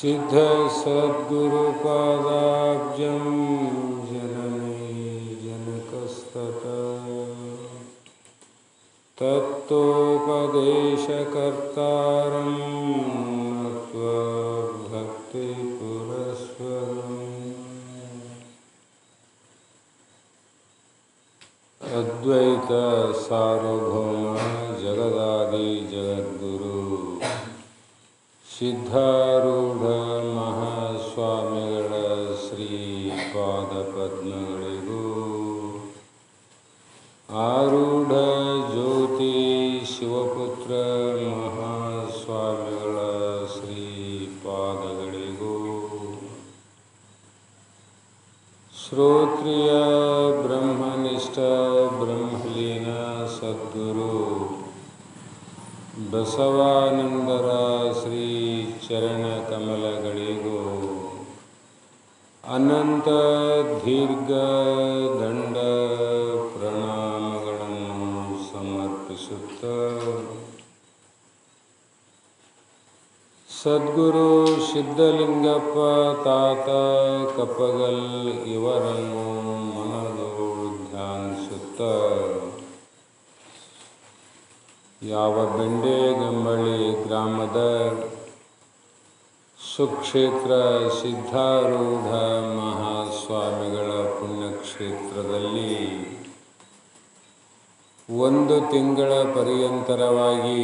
सिद्ध सद्गुरुपादाब्जं जननी जनकस्ततः तत्तोपदेशकर्तारं नत्वा भक्तिपुरस्सरम् अद्वैत सार्वभौम जगदादि जगद्गुरु ಸಿದ್ಧಾರೂಢ ಮಹಾಸ್ವಾಮಿಗಳ ಶ್ರೀಪಾದಪದ್ಮಗಳಿಗೂ ಆರೂಢ ಜ್ಯೋತಿ ಶಿವಪುತ್ರ ಮಹಾಸ್ವಾಮಿಗಳ ಶ್ರೀಪಾದಗಳಿಗೂ ಶ್ರೋತ್ರಿಯ ಬ್ರಹ್ಮನಿಷ್ಠ ಬ್ರಹ್ಮಲೀನ ಸದ್ಗುರು ಬಸವಾನಂದರ ಶ್ರೀ ಚರಣ ಕಮಲಗಳಿಗೂ ಅನಂತ ದೀರ್ಘ ದಂಡ ಪ್ರಣಾಮಗಳನ್ನು ಸಮರ್ಪಿಸುತ್ತ ಸದ್ಗುರು ಸಿದ್ಧಲಿಂಗಪ್ಪ ತಾತ ಕಪ್ಪಗಲ್ ಇವರನ್ನು ಮನದೋಡು ಧ್ಯಾನಿಸುತ್ತ ಯಾವ ಬೆಂಡೆಗಂಬಳಿ ಗ್ರಾಮದ ಸುಕ್ಷೇತ್ರ ಸಿದ್ಧಾರೂಢ ಮಹಾಸ್ವಾಮಿಗಳ ಪುಣ್ಯಕ್ಷೇತ್ರದಲ್ಲಿ ಒಂದು ತಿಂಗಳ ಪರ್ಯಂತರವಾಗಿ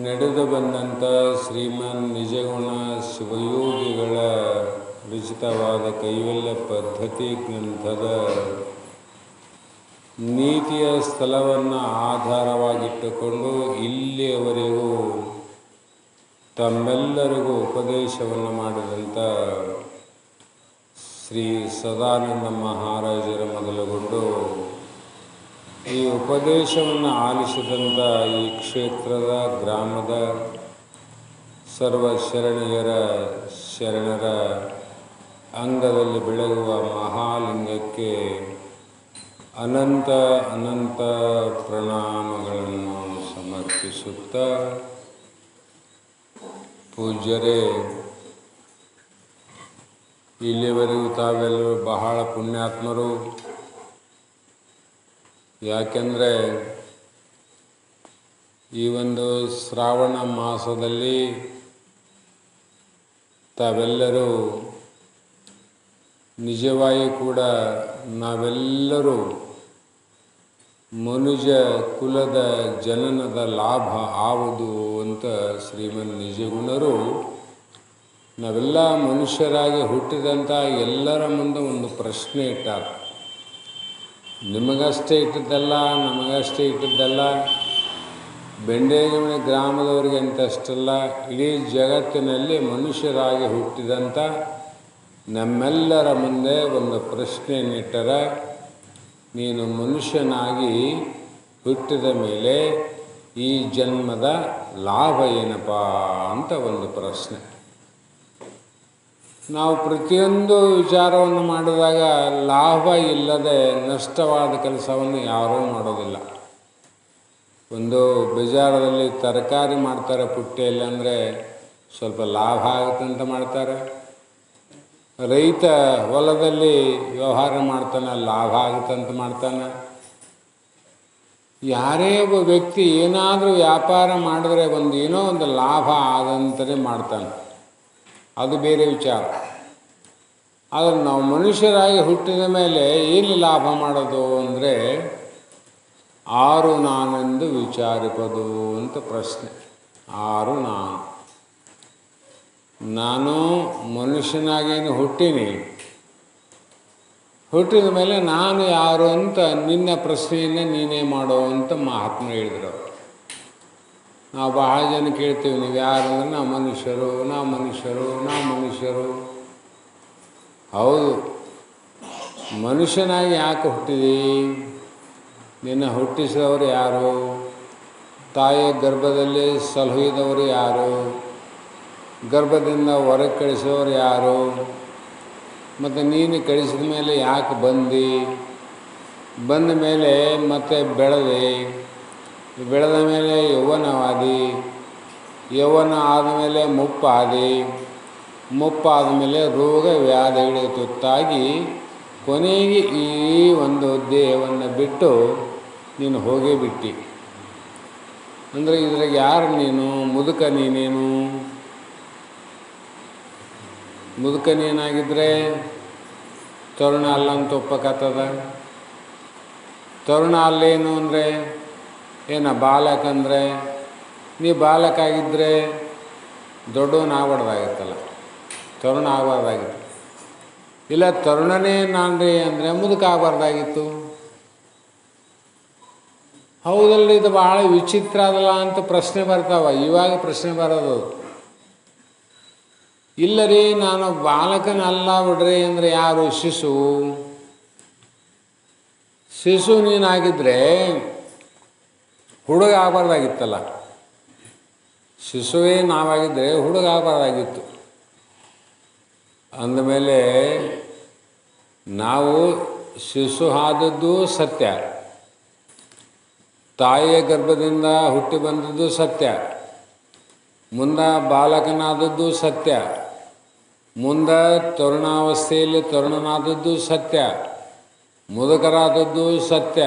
ನಡೆದು ಬಂದಂಥ ಶ್ರೀಮನ್ ನಿಜಗುಣ ಶಿವಯೋಗಿಗಳ ರಚಿತವಾದ ಕೈವಲ್ಯ ಪದ್ಧತಿ ಗ್ರಂಥದ ನೀತಿಯ ಸ್ಥಳವನ್ನು ಆಧಾರವಾಗಿಟ್ಟುಕೊಂಡು ಇಲ್ಲಿಯವರೆಗೂ ತಮ್ಮೆಲ್ಲರಿಗೂ ಉಪದೇಶವನ್ನು ಮಾಡಿದಂಥ ಶ್ರೀ ಸದಾನಂದ ಮಹಾರಾಜರ ಮೊದಲುಗೊಂಡು ಈ ಉಪದೇಶವನ್ನು ಆಲಿಸಿದಂಥ ಈ ಕ್ಷೇತ್ರದ ಗ್ರಾಮದ ಸರ್ವ ಶರಣರ ಅಂಗದಲ್ಲಿ ಬೆಳಗುವ ಮಹಾಲಿಂಗಕ್ಕೆ ಅನಂತ ಅನಂತ ಪ್ರಣಾಮಗಳನ್ನು ಸಮರ್ಪಿಸುತ್ತ ಪೂಜ್ಯರೇ, ಇಲ್ಲಿವರೆಗೂ ತಾವೆಲ್ಲರೂ ಬಹಳ ಪುಣ್ಯಾತ್ಮರು. ಯಾಕೆಂದರೆ ಈ ಒಂದು ಶ್ರಾವಣ ಮಾಸದಲ್ಲಿ ತಾವೆಲ್ಲರೂ ನಿಜವಾಗಿ ಕೂಡ ನಾವೆಲ್ಲರೂ ಮನುಜ ಕುಲದ ಜನನದ ಲಾಭ ಆವುದು ಅಂತ ಶ್ರೀಮನ್ ನಿಜಗುಣರು ನಾವೆಲ್ಲ ಮನುಷ್ಯರಾಗಿ ಹುಟ್ಟಿದಂಥ ಎಲ್ಲರ ಮುಂದೆ ಒಂದು ಪ್ರಶ್ನೆ ಇಟ್ಟಾರ. ನಿಮಗಷ್ಟೇ ಇಟ್ಟಿದ್ದಲ್ಲ, ನಮಗಷ್ಟೇ ಇಟ್ಟಿದ್ದಲ್ಲ, ಬೆಂಡೆಗಮನೆ ಗ್ರಾಮದವರಿಗೆ ಅಂತಷ್ಟಲ್ಲ, ಇಡೀ ಜಗತ್ತಿನಲ್ಲಿ ಮನುಷ್ಯರಾಗಿ ಹುಟ್ಟಿದಂಥ ನಮ್ಮೆಲ್ಲರ ಮುಂದೆ ಒಂದು ಪ್ರಶ್ನೆಯನ್ನಿಟ್ಟರ, ನೀನು ಮನುಷ್ಯನಾಗಿ ಹುಟ್ಟಿದ ಮೇಲೆ ಈ ಜನ್ಮದ ಲಾಭ ಏನಪ್ಪ ಅಂತ ಒಂದು ಪ್ರಶ್ನೆ. ನಾವು ಪ್ರತಿಯೊಂದು ವಿಚಾರವನ್ನು ಮಾಡಿದಾಗ ಲಾಭ ಇಲ್ಲದೆ ನಷ್ಟವಾದ ಕೆಲಸವನ್ನು ಯಾರೂ ಮಾಡೋದಿಲ್ಲ. ಒಂದು ಬಜಾರದಲ್ಲಿ ತರಕಾರಿ ಮಾಡ್ತಾರೆ ಪುಟ್ಟೆಯಲ್ಲಿ ಅಂದರೆ ಸ್ವಲ್ಪ ಲಾಭ ಆಗುತ್ತೆ ಅಂತ ಮಾಡ್ತಾರೆ. ರೈತ ಹೊಲದಲ್ಲಿ ವ್ಯವಹಾರ ಮಾಡ್ತಾನೆ, ಲಾಭ ಆಗುತ್ತಂತ ಮಾಡ್ತಾನೆ. ಯಾರೇ ಒಬ್ಬ ವ್ಯಕ್ತಿ ಏನಾದರೂ ವ್ಯಾಪಾರ ಮಾಡಿದ್ರೆ ಏನೋ ಒಂದು ಲಾಭ ಆದಂತಲೇ ಮಾಡ್ತಾನೆ, ಅದು ಬೇರೆ ವಿಚಾರ. ಆದರೆ ನಾವು ಮನುಷ್ಯರಾಗಿ ಹುಟ್ಟಿದ ಮೇಲೆ ಏನು ಲಾಭ ಮಾಡೋದು ಅಂದರೆ ಆರು ನಾನೆಂದು ವಿಚಾರಿಪದು ಅಂತ ಪ್ರಶ್ನೆ. ಆರು ನಾನು ಮನುಷ್ಯನಾಗೇನು ಹುಟ್ಟಿನಿ, ಹುಟ್ಟಿದ ಮೇಲೆ ನಾನು ಯಾರು ಅಂತ ನಿನ್ನ ಪ್ರಶ್ನೆಯನ್ನೇ ನೀನೇ ಮಾಡೋ ಅಂತ ಮಹಾತ್ಮ ಹೇಳಿದರು. ನಾವು ಬಹಳ ಜನ ಕೇಳ್ತೀವಿ, ನೀವು ಯಾರು ಅಂದರೆ ನಾವು ಮನುಷ್ಯರು. ಹೌದು, ಮನುಷ್ಯನಾಗಿ ಯಾಕೆ ಹುಟ್ಟಿದಿ? ನಿನ್ನ ಹುಟ್ಟಿಸಿದವರು ಯಾರು? ತಾಯಿಯ ಗರ್ಭದಲ್ಲಿ ಸಲಹಿದವರು ಯಾರು? ಗರ್ಭದಿಂದ ಹೊರಗೆ ಕಳಿಸೋರು ಯಾರು? ಮತ್ತು ನೀನು ಕಳಿಸಿದ ಮೇಲೆ ಯಾಕೆ ಬಂದ ಮೇಲೆ ಮತ್ತೆ ಬೆಳೆದ ಮೇಲೆ ಯೌವನವಾದಿ, ಯೌವನ ಆದಮೇಲೆ ಮುಪ್ಪಾದ ಮೇಲೆ ರೋಗ ವ್ಯಾಧಿಗಳಿಗೆ ತುತ್ತಾಗಿ ಕೊನೆಗೆ ಈ ಒಂದು ದೇಹವನ್ನು ಬಿಟ್ಟು ನೀನು ಹೋಗೇ ಬಿಟ್ಟು. ಅಂದರೆ ಇದ್ರಾಗ ಯಾರು ನೀನು? ಮುದುಕ ನೀನೇನು? ಮುದುಕ ನೀನಾಗಿದ್ದರೆ ತರುಣ ಅಲ್ಲ ಅಂತ ಒಪ್ಪಕತ್ತದ. ತರುಣ ಅಲ್ಲೇನು ಅಂದರೆ ಬಾಲಕ ಅಂದರೆ ನೀ ಬಾಲಕ ಆಗಿದ್ದರೆ ದೊಡ್ಡವನಾಗಬಾರ್ದಾಗಿತ್ತಲ್ಲ, ತರುಣ ಆಗಬಾರ್ದಾಗಿತ್ತು. ಇಲ್ಲ ತರುಣನೇ ನಾನು ರೀ ಅಂದರೆ ಮುದುಕ ಆಗಬಾರ್ದಾಗಿತ್ತು. ಹೌದಲ್ರಿ, ಇದು ಭಾಳ ವಿಚಿತ್ರ ಅದಲ್ಲ ಅಂತ ಪ್ರಶ್ನೆ ಬರ್ತಾವ. ಇವಾಗ ಪ್ರಶ್ನೆ ಬರೋದು, ಇಲ್ಲ ರೀ ನಾನು ಬಾಲಕನಲ್ಲ ಬಿಡ್ರಿ ಅಂದರೆ ಯಾರು? ಶಿಶು ನೀನಾಗಿದ್ದರೆ ಹುಡುಗ ಆಗಬಾರ್ದಾಗಿತ್ತಲ್ಲ. ಶಿಶುವೇ ನಾವಾಗಿದ್ದರೆ ಹುಡುಗ ಆಗಬಾರ್ದಾಗಿತ್ತು. ಅಂದಮೇಲೆ ನಾವು ಶಿಶು ಆದದ್ದು ಸತ್ಯ, ತಾಯಿಯ ಗರ್ಭದಿಂದ ಹುಟ್ಟಿ ಬಂದದ್ದು ಸತ್ಯ, ಮುಂದೆ ಬಾಲಕನಾದದ್ದು ಸತ್ಯ, ಮುಂದೆ ತರುಣಾವಸ್ಥೆಯಲ್ಲಿ ತರುಣನಾದದ್ದು ಸತ್ಯ, ಮುದುಕರಾದದ್ದು ಸತ್ಯ,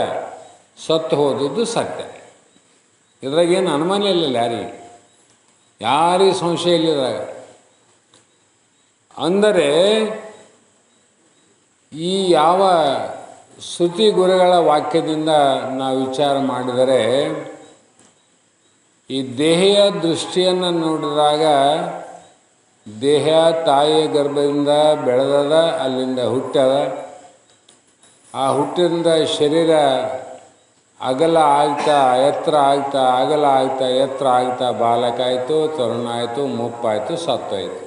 ಸತ್ತು ಹೋದದ್ದು ಸತ್ಯ. ಇದ್ರಾಗೇನು ಅನುಮಾನ ಇಲ್ಲ, ಯಾರಿಗೆ ಸಂಶಯ ಇಲ್ಲಿದ್ರಾಗ. ಅಂದರೆ ಈ ಯಾವ ಶ್ರುತಿ ಗುರುಗಳ ವಾಕ್ಯದಿಂದ ನಾವು ವಿಚಾರ ಮಾಡಿದರೆ, ಈ ದೇಹದ ದೃಷ್ಟಿಯನ್ನು ನೋಡಿದಾಗ ದೇಹ ತಾಯಿಯ ಗರ್ಭದಿಂದ ಬೆಳೆದದ, ಅಲ್ಲಿಂದ ಹುಟ್ಟ್ಯದ. ಆ ಹುಟ್ಟಿನಿಂದ ಶರೀರ ಅಗಲ ಆಗ್ತಾ ಎತ್ತರ ಆಗ್ತಾ, ಅಗಲ ಆಗ್ತಾ ಎತ್ತರ ಆಗ್ತಾ ಬಾಲಕ ಆಯಿತು, ತರುಣ ಆಯಿತು, ಮುಪ್ಪಾಯಿತು, ಸತ್ತಾಯಿತು.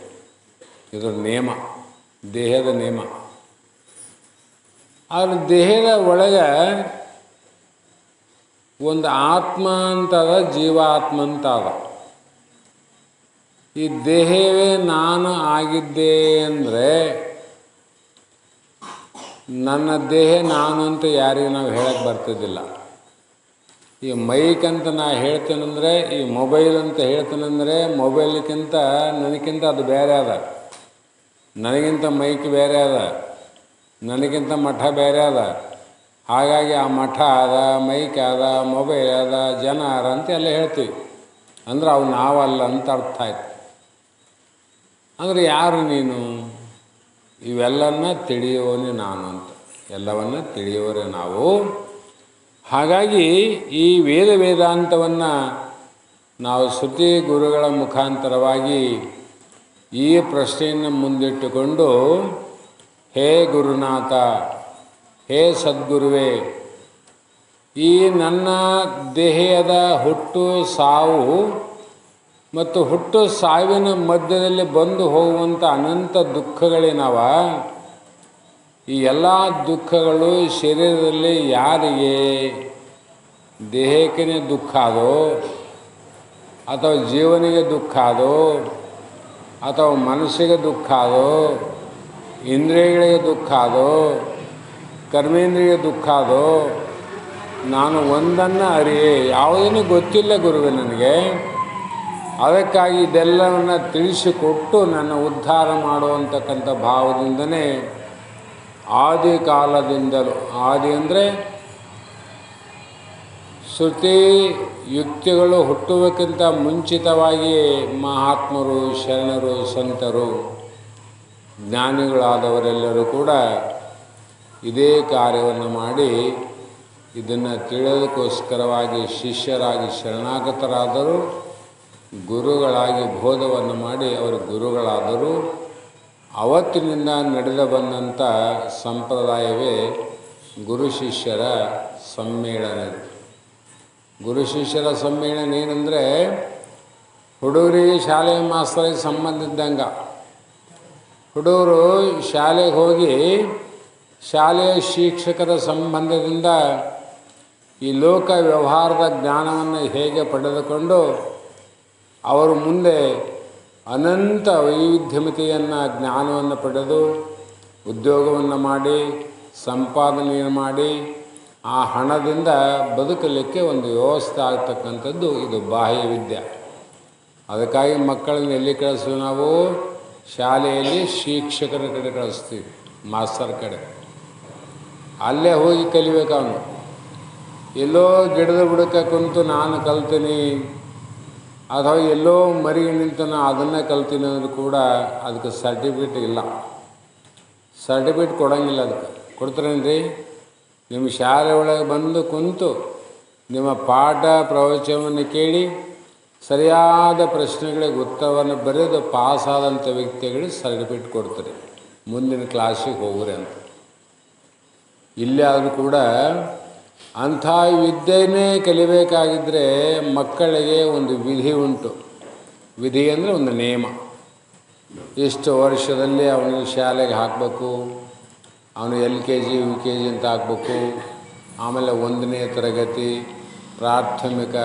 ಇದರ ನೇಮ, ದೇಹದ ನೇಮ. ಆದರೆ ದೇಹದ ಒಳಗೆ ಒಂದು ಆತ್ಮ ಅಂತದ, ಜೀವಾತ್ಮ ಅಂತ ಅದ. ಈ ದೇಹವೇ ನಾನು ಆಗಿದ್ದೆ ಅಂದರೆ ನನ್ನ ದೇಹ ನಾನು ಅಂತ ಯಾರಿಗೆ ನಾವು ಹೇಳಕ್ಕೆ ಬರ್ತಿದ್ದಿಲ್ಲ. ಈ ಮೈಕಂತ ನಾ ಹೇಳ್ತೇನೆಂದರೆ, ಈ ಮೊಬೈಲ್ ಅಂತ ಹೇಳ್ತೇನೆಂದರೆ ಮೊಬೈಲ್ಗಿಂತ ನನಗಿಂತ ಅದು ಬೇರೆ ಅದ, ನನಗಿಂತ ಮೈಕ್ ಬೇರೆ ಅದ, ನನಗಿಂತ ಮಠ ಬೇರೆ ಅದ. ಹಾಗಾಗಿ ಆ ಮಠ ಅದ, ಮೈಕ್ ಅದ, ಮೊಬೈಲ್ ಅದ, ಜನ ಅದ ಅಂತ ಎಲ್ಲ ಹೇಳ್ತೀವಿ. ಅಂದ್ರೆ ಅವು ನಾವಲ್ಲ ಅಂತ ಅರ್ಥ ಆಯ್ತು. ಅಂದರೆ ಯಾರು ನೀನು? ಇವೆಲ್ಲನ್ನ ತಿಳಿಯೋನೇ ನಾನು ಅಂತ, ಎಲ್ಲವನ್ನು ತಿಳಿಯೋರೆ ನಾವು. ಹಾಗಾಗಿ ಈ ವೇದಾಂತವನ್ನು ನಾವು ಶ್ರುತಿ ಗುರುಗಳ ಮುಖಾಂತರವಾಗಿ ಈ ಪ್ರಶ್ನೆಯನ್ನು ಮುಂದಿಟ್ಟುಕೊಂಡು, ಹೇ ಗುರುನಾಥ, ಹೇ ಸದ್ಗುರುವೇ, ಈ ನನ್ನ ದೇಹದ ಹುಟ್ಟು ಸಾವು ಮತ್ತು ಹುಟ್ಟು ಸಾವಿನ ಮಧ್ಯದಲ್ಲಿ ಬಂದು ಹೋಗುವಂಥ ಅನಂತ ದುಃಖಗಳೇನವ, ಈ ಎಲ್ಲ ದುಃಖಗಳು ಶರೀರದಲ್ಲಿ ಯಾರಿಗೆ? ದೇಹಕ್ಕೆ ದುಃಖ ಅದೋ, ಅಥವಾ ಜೀವನಿಗೆ ದುಃಖ ಅದೋ, ಅಥವಾ ಮನಸ್ಸಿಗೆ ದುಃಖ ಅದೋ, ಇಂದ್ರಿಯಗಳಿಗೆ ದುಃಖ ಅದೋ, ಕರ್ಮೇಂದ್ರಿಯ ದುಃಖ ಅದೋ? ನಾನು ಒಂದನ್ನು ಅರಿಯೇ, ಯಾವುದೇನೂ ಗೊತ್ತಿಲ್ಲ ಗುರುವೇ ನನಗೆ. ಅದಕ್ಕಾಗಿ ಇದೆಲ್ಲವನ್ನು ತಿಳಿಸಿಕೊಟ್ಟು ನನ್ನ ಉದ್ಧಾರ ಮಾಡುವಂತಕ್ಕಂಥ ಭಾವದಿಂದನೇ ಆದಿ ಕಾಲದಿಂದಲೂ, ಆದಿ ಅಂದರೆ ಶ್ರುತಿ ಯುಕ್ತಿಗಳು ಹುಟ್ಟುವುದಕ್ಕಿಂತ ಮುಂಚಿತವಾಗಿ ಮಹಾತ್ಮರು, ಶರಣರು, ಸಂತರು, ಜ್ಞಾನಿಗಳಾದವರೆಲ್ಲರೂ ಕೂಡ ಇದೇ ಕಾರ್ಯವನ್ನು ಮಾಡಿ ಇದನ್ನು ತಿಳಿಯೋದಕ್ಕೋಸ್ಕರವಾಗಿ ಶಿಷ್ಯರಾಗಿ ಶರಣಾಗತರಾದರು, ಗುರುಗಳಾಗಿ ಬೋಧವನ್ನು ಮಾಡಿ ಅವರು ಗುರುಗಳಾದರು. ಅವತ್ತಿನಿಂದ ನಡೆದು ಬಂದಂಥ ಸಂಪ್ರದಾಯವೇ ಗುರು ಶಿಷ್ಯರ ಸಮ್ಮೇಳನ. ಗುರು ಶಿಷ್ಯರ ಸಮ್ಮೇಳನ ಏನಂದರೆ, ಹುಡುಗರಿಗೆ ಶಾಲೆಯ ಮಾಸ್ತರಿಗೆ ಸಂಬಂಧ ಇದ್ದಂಗೆ. ಹುಡುಗರು ಶಾಲೆಗೆ ಹೋಗಿ ಶಾಲೆಯ ಶಿಕ್ಷಕರ ಸಂಬಂಧದಿಂದ ಈ ಲೋಕ ವ್ಯವಹಾರದ ಜ್ಞಾನವನ್ನು ಹೇಗೆ ಪಡೆದುಕೊಂಡು ಅವರು ಮುಂದೆ ಅನಂತ ವೈವಿಧ್ಯಮತೆಯನ್ನು ಜ್ಞಾನವನ್ನು ಪಡೆದು ಉದ್ಯೋಗವನ್ನು ಮಾಡಿ ಸಂಪಾದನೆಯನ್ನು ಮಾಡಿ ಆ ಹಣದಿಂದ ಬದುಕಲಿಕ್ಕೆ ಒಂದು ವ್ಯವಸ್ಥೆ ಆಗ್ತಕ್ಕಂಥದ್ದು ಇದು ಬಾಹ್ಯ ವಿದ್ಯೆ. ಅದಕ್ಕಾಗಿ ಮಕ್ಕಳನ್ನ ಎಲ್ಲಿ ಕಳಿಸ್ತೀವಿ ನಾವು? ಶಾಲೆಯಲ್ಲಿ ಶಿಕ್ಷಕರ ಕಡೆ ಕಳಿಸ್ತೀವಿ, ಮಾಸ್ತರ್ ಕಡೆ. ಅಲ್ಲೇ ಹೋಗಿ ಕಲಿಬೇಕು ಅವನು. ಎಲ್ಲೋ ಗಿಡದ ಬುಡಕ್ಕೆ ಕುಂತು ನಾನು ಕಲ್ತೀನಿ, ಅಥವಾ ಎಲ್ಲೋ ಮರಿ ನಿಂತು ನಾನು ಅದನ್ನೇ ಕಲ್ತೀನಿ ಅಂದರೂ ಕೂಡ ಅದಕ್ಕೆ ಸರ್ಟಿಫಿಕೇಟ್ ಇಲ್ಲ. ಸರ್ಟಿಫಿಕೇಟ್ ಕೊಡೋಂಗಿಲ್ಲ. ಅದಕ್ಕೆ ಕೊಡ್ತಾರೇನ್ರಿ? ನಿಮ್ಮ ಶಾಲೆ ಒಳಗೆ ಬಂದು ಕುಂತು ನಿಮ್ಮ ಪಾಠ ಪ್ರವಚನವನ್ನು ಕೇಳಿ ಸರಿಯಾದ ಪ್ರಶ್ನೆಗಳಿಗೆ ಉತ್ತರವನ್ನು ಬರೆದು ಪಾಸಾದಂಥ ವ್ಯಕ್ತಿಗಳಿಗೆ ಸರ್ಟಿಫಿಕೇಟ್ ಕೊಡ್ತಾರೆ, ಮುಂದಿನ ಕ್ಲಾಸಿಗೆ ಹೋಗ್ರಿ ಅಂತ. ಇಲ್ಲೇ ಆದರೂ ಕೂಡ ಅಂಥ ವಿದ್ಯೆಯೇ ಕಲಿಬೇಕಾಗಿದ್ದರೆ ಮಕ್ಕಳಿಗೆ ಒಂದು ವಿಧಿ ಉಂಟು. ವಿಧಿ ಅಂದರೆ ಒಂದು ನಿಯಮ. ಇಷ್ಟು ವರ್ಷದಲ್ಲಿ ಅವನಿಗೆ ಶಾಲೆಗೆ ಹಾಕಬೇಕು, ಅವನು LKG UKG ಅಂತ ಹಾಕಬೇಕು, ಆಮೇಲೆ 1ನೇ ತರಗತಿ, ಪ್ರಾಥಮಿಕ,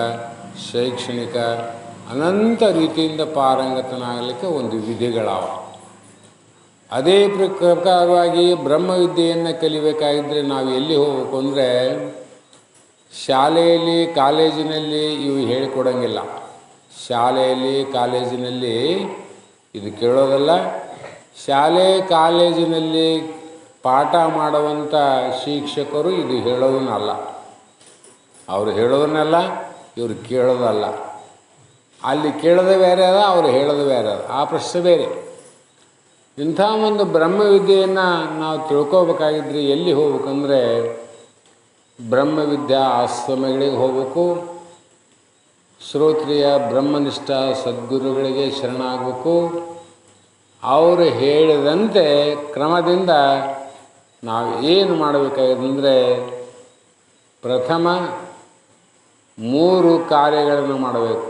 ಶೈಕ್ಷಣಿಕ, ಅನಂತ ರೀತಿಯಿಂದ ಪಾರಂಗತನಾಗಲಿಕ್ಕೆ ಒಂದು ವಿಧಿಗಳಾವ. ಅದೇ ಪ್ರಕಾರವಾಗಿ ಬ್ರಹ್ಮವಿದ್ಯೆಯನ್ನು ಕಲಿಬೇಕಾಗಿದ್ದರೆ ನಾವು ಎಲ್ಲಿ ಹೋಗಬೇಕು ಅಂದರೆ, ಶಾಲೆಯಲ್ಲಿ ಕಾಲೇಜಿನಲ್ಲಿ ಇವು ಹೇಳಿಕೊಡೋಂಗಿಲ್ಲ. ಶಾಲೆಯಲ್ಲಿ ಕಾಲೇಜಿನಲ್ಲಿ ಇದು ಕೇಳೋದಲ್ಲ. ಶಾಲೆ ಕಾಲೇಜಿನಲ್ಲಿ ಪಾಠ ಮಾಡುವಂಥ ಶಿಕ್ಷಕರು ಇದು ಹೇಳೋದನ್ನಲ್ಲ. ಅವರು ಹೇಳೋದನ್ನಲ್ಲ, ಇವರು ಕೇಳೋದಲ್ಲ. ಅಲ್ಲಿ ಕೇಳೋದೇ ಬೇರೆ ಅದ, ಅವರು ಹೇಳೋದು ಬೇರೆ ಅದ. ಆ ಪ್ರಶ್ನೆ ಬೇರೆ. ಇಂಥ ಒಂದು ಬ್ರಹ್ಮವಿದ್ಯೆಯನ್ನು ನಾವು ತಿಳ್ಕೋಬೇಕಾಗಿದ್ದರೆ ಎಲ್ಲಿ ಹೋಗ್ಬೇಕಂದ್ರೆ ಬ್ರಹ್ಮವಿದ್ಯಾ ಆಶ್ರಮಗಳಿಗೆ ಹೋಗಬೇಕು. ಶ್ರೋತ್ರಿಯ ಬ್ರಹ್ಮನಿಷ್ಠ ಸದ್ಗುರುಗಳಿಗೆ ಶರಣಾಗಬೇಕು. ಅವರು ಹೇಳಿದಂತೆ ಕ್ರಮದಿಂದ ನಾವು ಏನು ಮಾಡಬೇಕಾಗಿದೆ? ಪ್ರಥಮ 3 ಕಾರ್ಯಗಳನ್ನು ಮಾಡಬೇಕು.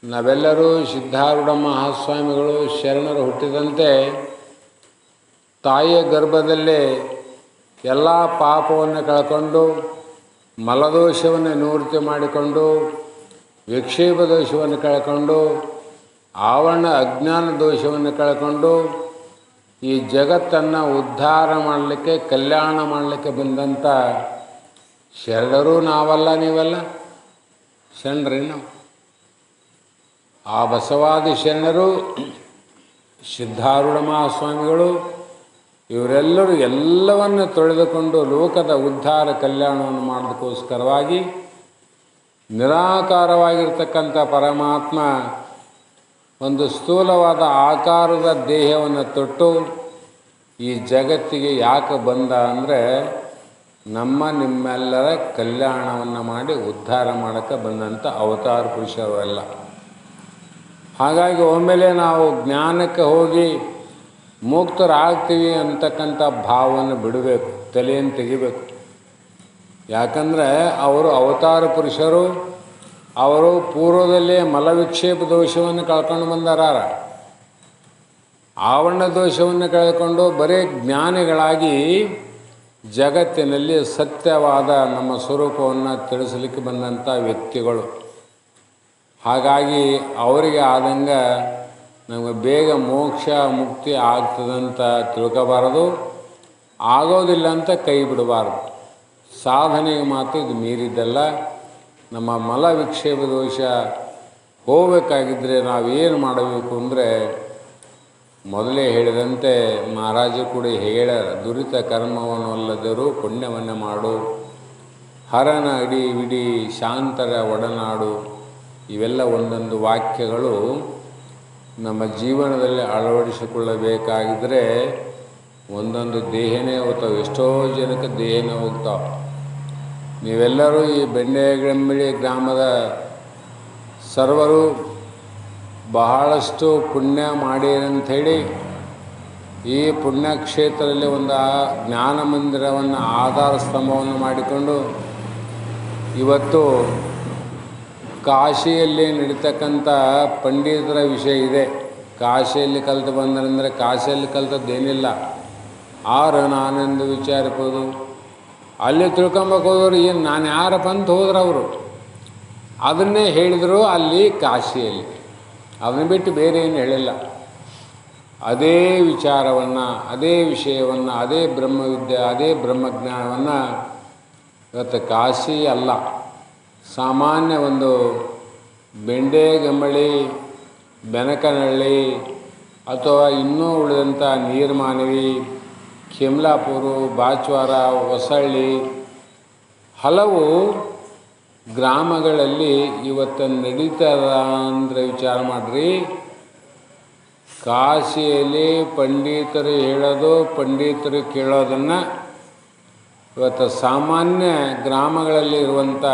ನಾವೆಲ್ಲರೂ ಸಿದ್ಧಾರೂಢ ಮಹಾಸ್ವಾಮಿಗಳು ಶರಣರು ಹುಟ್ಟಿದಂತೆ ತಾಯಿಯ ಗರ್ಭದಲ್ಲೇ ಎಲ್ಲ ಪಾಪವನ್ನು ಕಳ್ಕೊಂಡು, ಮಲದೋಷವನ್ನು ನಿವೃತ್ತಿ ಮಾಡಿಕೊಂಡು, ವಿಕ್ಷೇಪ ದೋಷವನ್ನು ಕಳ್ಕೊಂಡು, ಆವರಣ ಅಜ್ಞಾನ ದೋಷವನ್ನು ಕಳ್ಕೊಂಡು ಈ ಜಗತ್ತನ್ನು ಉದ್ಧಾರ ಮಾಡಲಿಕ್ಕೆ, ಕಲ್ಯಾಣ ಮಾಡಲಿಕ್ಕೆ ಬಂದಂಥ ಶರಣರು ನಾವಲ್ಲ, ನೀವಲ್ಲ. ಶರಣರೇ ನಾವು. ಆ ಬಸವಾದಿ ಶರಣರು, ಸಿದ್ಧಾರೂಢ ಮಹಾಸ್ವಾಮಿಗಳು, ಇವರೆಲ್ಲರೂ ಎಲ್ಲವನ್ನು ತೊಳೆದುಕೊಂಡು ಲೋಕದ ಉದ್ಧಾರ ಕಲ್ಯಾಣವನ್ನು ಮಾಡೋದಕ್ಕೋಸ್ಕರವಾಗಿ ನಿರಾಕಾರವಾಗಿರ್ತಕ್ಕಂಥ ಪರಮಾತ್ಮ ಒಂದು ಸ್ಥೂಲವಾದ ಆಕಾರದ ದೇಹವನ್ನು ತೊಟ್ಟು ಈ ಜಗತ್ತಿಗೆ ಯಾಕೆ ಬಂದ ಅಂದರೆ ನಿಮ್ಮೆಲ್ಲರ ಕಲ್ಯಾಣವನ್ನು ಮಾಡಿ ಉದ್ಧಾರ ಮಾಡೋಕ್ಕೆ ಬಂದಂಥ ಅವತಾರ ಪುರುಷರು ಎಲ್ಲ. ಹಾಗಾಗಿ ಒಮ್ಮೆಲೆ ನಾವು ಜ್ಞಾನಕ್ಕೆ ಹೋಗಿ ಮುಕ್ತರಾಗ್ತೀವಿ ಅಂತಕ್ಕಂಥ ಭಾವವನ್ನು ಬಿಡಬೇಕು, ತಲೆಯನ್ನು ತೆಗಿಬೇಕು. ಯಾಕಂದರೆ ಅವರು ಅವತಾರ ಪುರುಷರು. ಅವರು ಪೂರ್ವದಲ್ಲೇ ಮಲವಿಕ್ಷೇಪ ದೋಷವನ್ನು ಕಳ್ಕೊಂಡು ಬಂದಾರ. ಆವರಣ ದೋಷವನ್ನು ಕಳ್ಕೊಂಡು ಬರೀ ಜ್ಞಾನಿಗಳಾಗಿ ಜಗತ್ತಿನಲ್ಲಿ ಸತ್ಯವಾದ ನಮ್ಮ ಸ್ವರೂಪವನ್ನು ತಿಳಿಸಲಿಕ್ಕೆ ಬಂದಂಥ ವ್ಯಕ್ತಿಗಳು. ಹಾಗಾಗಿ ಅವರಿಗೆ ಆದಂಗೆ ನಮಗೆ ಬೇಗ ಮೋಕ್ಷ ಮುಕ್ತಿ ಆಗ್ತದಂತ ತಿಳ್ಕೋಬಾರದು, ಆಗೋದಿಲ್ಲ ಅಂತ ಕೈ ಬಿಡಬಾರ್ದು. ಸಾಧನೆಗೆ ಮಾತ್ರ ಇದು ಮೀರಿದ್ದಲ್ಲ. ನಮ್ಮ ಮಲ ವಿಕ್ಷೇಪ ದೋಷ ಹೋಗಬೇಕಾಗಿದ್ದರೆ ನಾವೇನು ಮಾಡಬೇಕು ಅಂದರೆ, ಮೊದಲೇ ಹೇಳಿದಂತೆ ಮಹಾರಾಜರು ಕೂಡ ಹೇಳ್ಯಾರ, ದುರಿತ ಕರ್ಮವನ್ನಲ್ಲದರೂ ಪುಣ್ಯವನ್ನು ಮಾಡು, ಹರನ ಅಡಿ ವಿಡಿ ಶಾಂತರ ಒಡನಾಡು. ಇವೆಲ್ಲ ಒಂದೊಂದು ವಾಕ್ಯಗಳು ನಮ್ಮ ಜೀವನದಲ್ಲಿ ಅಳವಡಿಸಿಕೊಳ್ಳಬೇಕಾಗಿದ್ದರೆ ಒಂದೊಂದು ದೇಹನೇ ಹೋಗ್ತಾವೆ. ಎಷ್ಟೋ ಜನಕ್ಕೆ ದೇಹನೇ ಹೋಗ್ತಾವೆ. ನೀವೆಲ್ಲರೂ ಈ ಬೆಣ್ಣೆಗಂಬಳಿ ಗ್ರಾಮದ ಸರ್ವರು ಬಹಳಷ್ಟು ಪುಣ್ಯ ಮಾಡಿರಂಥೇಳಿ ಈ ಪುಣ್ಯಕ್ಷೇತ್ರದಲ್ಲಿ ಒಂದು ಜ್ಞಾನ ಮಂದಿರವನ್ನು ಆಧಾರ ಸ್ತಂಭವನ್ನು ಮಾಡಿಕೊಂಡು ಇವತ್ತು ಕಾಶಿಯಲ್ಲಿ ನಡೀತಕ್ಕಂಥ ಪಂಡಿತರ ವಿಷಯ ಇದೆ. ಕಾಶಿಯಲ್ಲಿ ಕಲಿತು ಬಂದರೆಂದರೆ ಕಾಶಿಯಲ್ಲಿ ಕಲಿತದ್ದೇನಿಲ್ಲ, ನಾನೆಂದು ವಿಚಾರಿಸ್ಬೋದು. ಅಲ್ಲಿ ತಿಳ್ಕೊಂಬೇಕು ಹೋದವರು ಏನು ನಾನು ಯಾರಪ್ಪ ಅಂತ ಹೋದ್ರೆ ಅವರು ಅದನ್ನೇ ಹೇಳಿದರು ಅಲ್ಲಿ ಕಾಶಿಯಲ್ಲಿ. ಅದನ್ನು ಬಿಟ್ಟು ಬೇರೆ ಏನು ಹೇಳಿಲ್ಲ. ಅದೇ ವಿಚಾರವನ್ನು, ಅದೇ ವಿಷಯವನ್ನು, ಅದೇ ಬ್ರಹ್ಮವಿದ್ಯೆ, ಅದೇ ಬ್ರಹ್ಮಜ್ಞಾನವನ್ನು ಇವತ್ತು ಕಾಶಿ ಅಲ್ಲ, ಸಾಮಾನ್ಯ ಒಂದು ಬೆಂಡೆಗಂಬಳಿ, ಬೆನಕನಹಳ್ಳಿ ಅಥವಾ ಇನ್ನೂ ಉಳಿದಂಥ ನೀರ್ಮಾನವಿ, ಕೆಮ್ಲಾಪುರ, ಬಾಚ್ವಾರ, ಹೊಸಳ್ಳಿ ಹಲವು ಗ್ರಾಮಗಳಲ್ಲಿ ಇವತ್ತು ನಡೀತದ ಅಂದರೆ ವಿಚಾರ ಮಾಡಿರಿ. ಕಾಶಿಯಲ್ಲಿ ಪಂಡಿತರು ಹೇಳೋದು, ಪಂಡಿತರು ಕೇಳೋದನ್ನು ಇವತ್ತು ಸಾಮಾನ್ಯ ಗ್ರಾಮಗಳಲ್ಲಿ ಇರುವಂಥ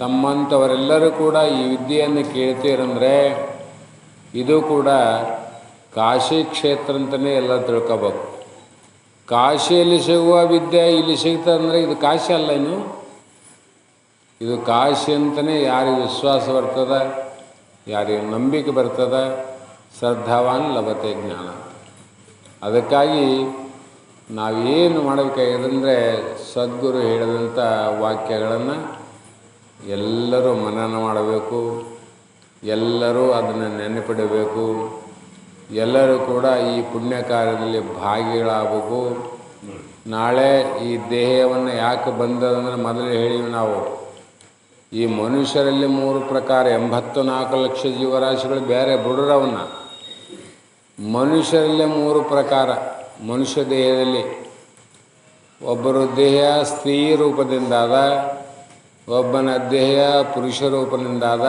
ತಮ್ಮಂಥವರೆಲ್ಲರೂ ಕೂಡ ಈ ವಿದ್ಯೆಯನ್ನು ಕೇಳ್ತೀರಂದರೆ ಇದು ಕೂಡ ಕಾಶಿ ಕ್ಷೇತ್ರ ಅಂತಲೇ ಎಲ್ಲ ತಿಳ್ಕೊಬೇಕು. ಕಾಶಿಯಲ್ಲಿ ಸಿಗುವ ವಿದ್ಯೆ ಇಲ್ಲಿ ಸಿಗ್ತದಂದರೆ ಇದು ಕಾಶಿ ಅಲ್ಲ, ಇದು ಕಾಶಿ ಅಂತಲೇ ಯಾರಿಗೆ ವಿಶ್ವಾಸ ಬರ್ತದೆ, ಯಾರಿಗೆ ನಂಬಿಕೆ ಬರ್ತದೆ, ಶ್ರದ್ಧಾವಾನ್ ಲಭತೆ ಜ್ಞಾನ. ಅದಕ್ಕಾಗಿ ನಾವೇನು ಮಾಡಬೇಕಾಗಿದಂದರೆ ಸದ್ಗುರು ಹೇಳಿದಂಥ ವಾಕ್ಯಗಳನ್ನು ಎಲ್ಲರೂ ಮನನ ಮಾಡಬೇಕು, ಎಲ್ಲರೂ ಅದನ್ನು ನೆನಪಿಡಬೇಕು, ಎಲ್ಲರೂ ಕೂಡ ಈ ಪುಣ್ಯ ಕಾರ್ಯದಲ್ಲಿ ಭಾಗಿಗಳಾಗಬೇಕು. ನಾಳೆ ಈ ದೇಹವನ್ನು ಯಾಕೆ ಬಂದದಂದರೆ ಮೊದಲೇ ಹೇಳಿವಿ ನಾವು, ಈ ಮನುಷ್ಯರಲ್ಲಿ 3 ಪ್ರಕಾರ, 84 ಲಕ್ಷ ಜೀವರಾಶಿಗಳು ಬೇರೆ ಬಿಡ್ರವನ್ನ. ಮನುಷ್ಯರಲ್ಲೇ 3 ಪ್ರಕಾರ. ಮನುಷ್ಯ ದೇಹದಲ್ಲಿ ಒಬ್ಬರ ದೇಹ ಸ್ತ್ರೀ ರೂಪದಿಂದಾದ, ಒಬ್ಬನ ದೇಹ ಪುರುಷ ರೂಪದಿಂದಾದ,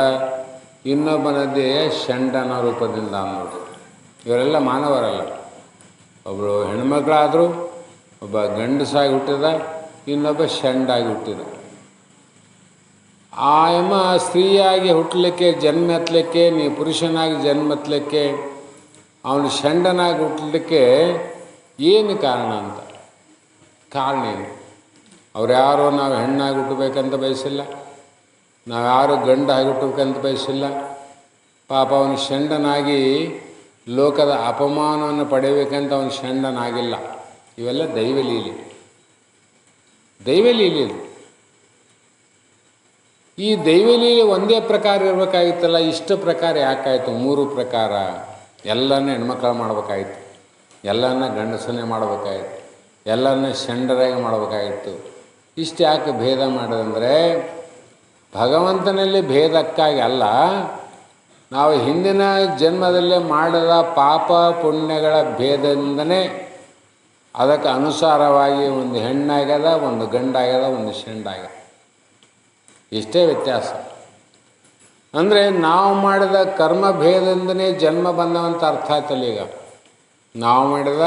ಇನ್ನೊಬ್ಬನ ದೇಹ ಷಂಡನ ರೂಪದಿಂದ ನೋಡ್ರಿ. ಇವರೆಲ್ಲ ಮಾನವರಲ್ಲ. ಒಬ್ಬರು ಹೆಣ್ಮಕ್ಳಾದರೂ ಒಬ್ಬ ಗಂಡಸಾಗಿ ಹುಟ್ಟಿದ, ಇನ್ನೊಬ್ಬ ಷಂಡಾಗಿ ಹುಟ್ಟಿದ. ಆ ಎಮ್ಮ ಸ್ತ್ರೀಯಾಗಿ ಹುಟ್ಟಲಿಕ್ಕೆ, ಜನ್ಮ ಎತ್ತಲಿಕ್ಕೆ, ನೀವು ಪುರುಷನಾಗಿ ಜನ್ಮ ಎತ್ತಲಿಕ್ಕೆ, ಅವನು ಷಂಡನಾಗಿ ಹುಟ್ಟಲಿಕ್ಕೆ ಏನು ಕಾರಣ ಅಂತ? ಕಾರಣ ಏನು? ಅವ್ರ್ಯಾರೋ ನಾವು ಹೆಣ್ಣಾಗಿ ಹುಟ್ಟಬೇಕಂತ ಬಯಸಿಲ್ಲ, ನಾವು ಯಾರು ಗಂಡಾಗಿ ಹುಟ್ಟಬೇಕಂತ ಬಯಸಿಲ್ಲ. ಪಾಪ ಅವನು ಷಂಡನಾಗಿ ಲೋಕದ ಅಪಮಾನವನ್ನು ಪಡೆಯಬೇಕಂತ ಅವನು ಷಂಡನಾಗಿಲ್ಲ. ಇವೆಲ್ಲ ದೈವಲೀಲೆ, ದೈವಲೀಲೆ ಇದು. ಈ ದೈವಲೀಲೆ ಒಂದೇ ಪ್ರಕಾರ ಇರಬೇಕಾಗಿತ್ತಲ್ಲ, ಇಷ್ಟು ಪ್ರಕಾರ ಯಾಕಾಯಿತು? 3 ಪ್ರಕಾರ. ಎಲ್ಲರನ್ನ ಹೆಣ್ಮಕ್ಳು ಮಾಡಬೇಕಾಗಿತ್ತು, ಎಲ್ಲರನ್ನ ಗಂಡಸನ್ನೇ ಮಾಡಬೇಕಾಗಿತ್ತು, ಎಲ್ಲರನ್ನ ಷಂಡರಾಗಿ ಮಾಡಬೇಕಾಗಿತ್ತು. ಇಷ್ಟು ಯಾಕೆ ಭೇದ ಮಾಡೋದಂದರೆ ಭಗವಂತನಲ್ಲಿ ಭೇದಕ್ಕಾಗಿ ಅಲ್ಲ, ನಾವು ಹಿಂದಿನ ಜನ್ಮದಲ್ಲೇ ಮಾಡಿದ ಪಾಪ ಪುಣ್ಯಗಳ ಭೇದದಿಂದನೇ ಅದಕ್ಕೆ ಅನುಸಾರವಾಗಿ ಒಂದು ಹೆಣ್ಣಾಗ್ಯದ, ಒಂದು ಗಂಡಾಗ್ಯದ, ಒಂದು ಷಂಡಾಗ್ಯದ. ಇಷ್ಟೇ ವ್ಯತ್ಯಾಸ. ಅಂದರೆ ನಾವು ಮಾಡಿದ ಕರ್ಮ ಭೇದದಿಂದನೇ ಜನ್ಮ ಬಂದವಂತ ಅರ್ಥ ಆಯ್ತಲ್ಲ. ಈಗ ನಾವು ಮಾಡಿದ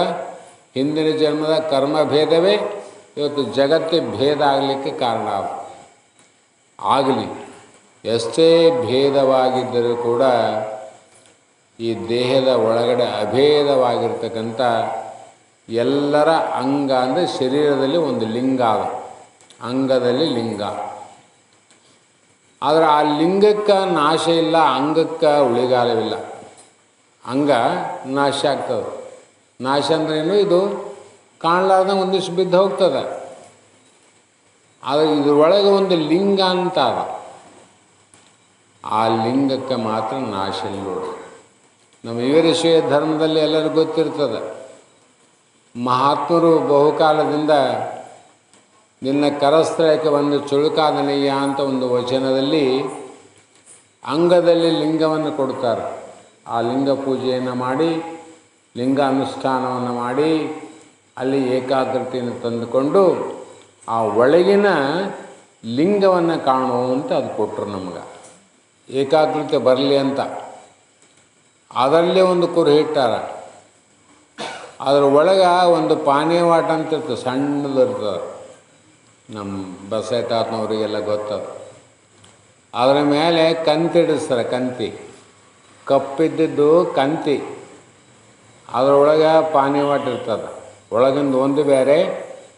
ಹಿಂದಿನ ಜನ್ಮದ ಕರ್ಮ ಭೇದವೇ ಇವತ್ತು ಜಗತ್ತೇ ಭೇದ ಆಗಲಿಕ್ಕೆ ಕಾರಣ. ಆಗಲಿ, ಎಷ್ಟೇ ಭೇದವಾಗಿದ್ದರೂ ಕೂಡ ಈ ದೇಹದ ಒಳಗಡೆ ಅಭೇದವಾಗಿರ್ತಕ್ಕಂಥ ಎಲ್ಲರ ಅಂಗ ಅಂದರೆ ಶರೀರದಲ್ಲಿ ಒಂದು ಲಿಂಗ ಅದ, ಅಂಗದಲ್ಲಿ ಲಿಂಗ. ಆದರೆ ಆ ಲಿಂಗಕ್ಕೆ ನಾಶ ಇಲ್ಲ, ಅಂಗಕ್ಕೆ ಉಳಿಗಾಲವಿಲ್ಲ. ಅಂಗ ನಾಶ ಆಗ್ತದೆ. ನಾಶ ಅಂದ್ರೇನು? ಇದು ಕಾಣಲಾರ್ದ ಒಂದಿಷ್ಟು ಬಿದ್ದು ಹೋಗ್ತದೆ. ಆದರೆ ಇದರೊಳಗೆ ಒಂದು ಲಿಂಗ ಅಂತ ಅದ, ಆ ಲಿಂಗಕ್ಕೆ ಮಾತ್ರ ನಾಶ ಇಲ್ಲ ನೋಡ್ರಿ. ನಮ್ಮ ವೀರಶೈವ ಧರ್ಮದಲ್ಲಿ ಎಲ್ಲರಿಗೂ ಗೊತ್ತಿರ್ತದೆ. ಮಹಾತ್ಮರು ಬಹುಕಾಲದಿಂದ ನಿನ್ನ ಕರಸ್ಥಳಕ್ಕೆ ಒಂದು ಚುಳುಕಾದನಯ್ಯ ಅಂತ ಒಂದು ವಚನದಲ್ಲಿ ಅಂಗದಲ್ಲಿ ಲಿಂಗವನ್ನು ಕೊಡ್ತಾರೆ. ಆ ಲಿಂಗ ಪೂಜೆಯನ್ನು ಮಾಡಿ, ಲಿಂಗ ಅನುಷ್ಠಾನವನ್ನು ಮಾಡಿ, ಅಲ್ಲಿ ಏಕಾಗ್ರತೆಯನ್ನು ತಂದುಕೊಂಡು ಆ ಒಳಗಿನ ಲಿಂಗವನ್ನು ಕಾಣುವಂತ ಅದು ಕೊಟ್ಟರು ನಮಗೆ. ಏಕಾಗ್ರತೆ ಬರಲಿ ಅಂತ ಅದರಲ್ಲೇ ಒಂದು ಕುರು ಇಟ್ಟಾರ. ಅದರ ಒಳಗೆ ಒಂದು ಪಾನೇವಾಟ ಅಂತ ಇರ್ತದೆ, ಸಣ್ಣದು ಇರ್ತದೆ. ನಮ್ಮ ಬಸೈತಾತ್ನವರಿಗೆಲ್ಲ ಗೊತ್ತದ. ಅದರ ಮೇಲೆ ಕಂತಿ ಇಡಿಸ್ತಾರೆ, ಕಂತಿ ಕಪ್ಪಿದ್ದಿದ್ದು ಕಂತಿ. ಅದರೊಳಗೆ ಪಾನೇವಾಟ ಇರ್ತದೆ. ಒಳಗಿಂದ ಒಂದು ಬೇರೆ,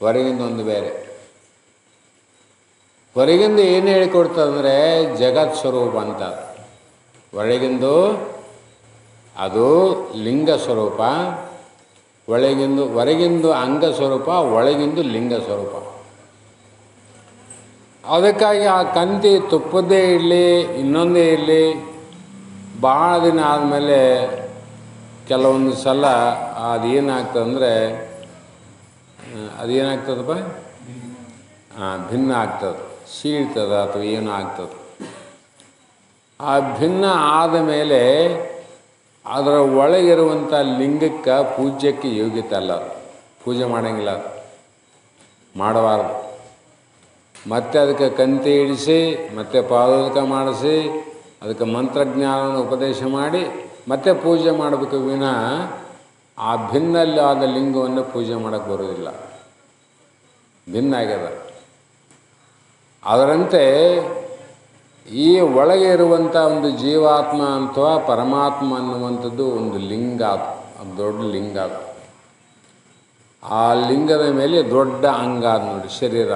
ಹೊರಗಿಂದ ಒಂದು ಬೇರೆ. ಹೊರಗಿಂದ ಏನು ಹೇಳಿಕೊಡ್ತದಂದರೆ ಜಗತ್ ಸ್ವರೂಪ ಅಂತ. ಒಳಗಿಂದು ಅದು ಲಿಂಗ ಸ್ವರೂಪ, ಹೊರಗಿಂದು ಅಂಗ ಸ್ವರೂಪ, ಒಳಗಿಂದು ಲಿಂಗ ಸ್ವರೂಪ. ಅದಕ್ಕಾಗಿ ಆ ಕಂತಿ ತುಪ್ಪದ್ದೇ ಇರಲಿ, ಇನ್ನೊಂದೇ ಇರಲಿ, ಭಾಳ ದಿನ ಆದಮೇಲೆ ಕೆಲವೊಂದು ಸಲ ಅದೇನಾಗ್ತದಂದರೆ ಅದೇನಾಗ್ತದಪ್ಪ, ಭಿನ್ನ ಆಗ್ತದೆ, ಸೀಳ್ತದೆ ಅಥವಾ ಏನೋ ಆಗ್ತದೆ. ಆ ಭಿನ್ನ ಆದ ಮೇಲೆ ಅದರ ಒಳಗಿರುವಂಥ ಲಿಂಗಕ್ಕೆ ಪೂಜ್ಯಕ್ಕೆ ಯೋಗ್ಯತೆ ಅಲ್ಲ, ಪೂಜೆ ಮಾಡೋಂಗಿಲ್ಲ, ಮಾಡಬಾರ್ದು. ಮತ್ತೆ ಅದಕ್ಕೆ ಕಂತಿ ಇಡಿಸಿ, ಮತ್ತೆ ಪಾದೋದಕ ಮಾಡಿಸಿ, ಅದಕ್ಕೆ ಮಂತ್ರಜ್ಞಾನವನ್ನು ಉಪದೇಶ ಮಾಡಿ ಮತ್ತೆ ಪೂಜೆ ಮಾಡಬೇಕು ವಿನಃ ಆ ಭಿನ್ನಲ್ಲಿ ಆದ ಲಿಂಗವನ್ನು ಪೂಜೆ ಮಾಡೋಕ್ಕೆ ಬರೋದಿಲ್ಲ, ಭಿನ್ನ ಆಗ್ಯದ. ಅದರಂತೆ ಈ ಒಳಗೆ ಇರುವಂಥ ಒಂದು ಜೀವಾತ್ಮ ಅಥವಾ ಪರಮಾತ್ಮ ಅನ್ನುವಂಥದ್ದು ಒಂದು ಲಿಂಗ, ಅದು ದೊಡ್ಡ ಲಿಂಗ. ಅದು ಆ ಲಿಂಗದ ಮೇಲೆ ದೊಡ್ಡ ಅಂಗ ಅದು ನೋಡಿ, ಶರೀರ.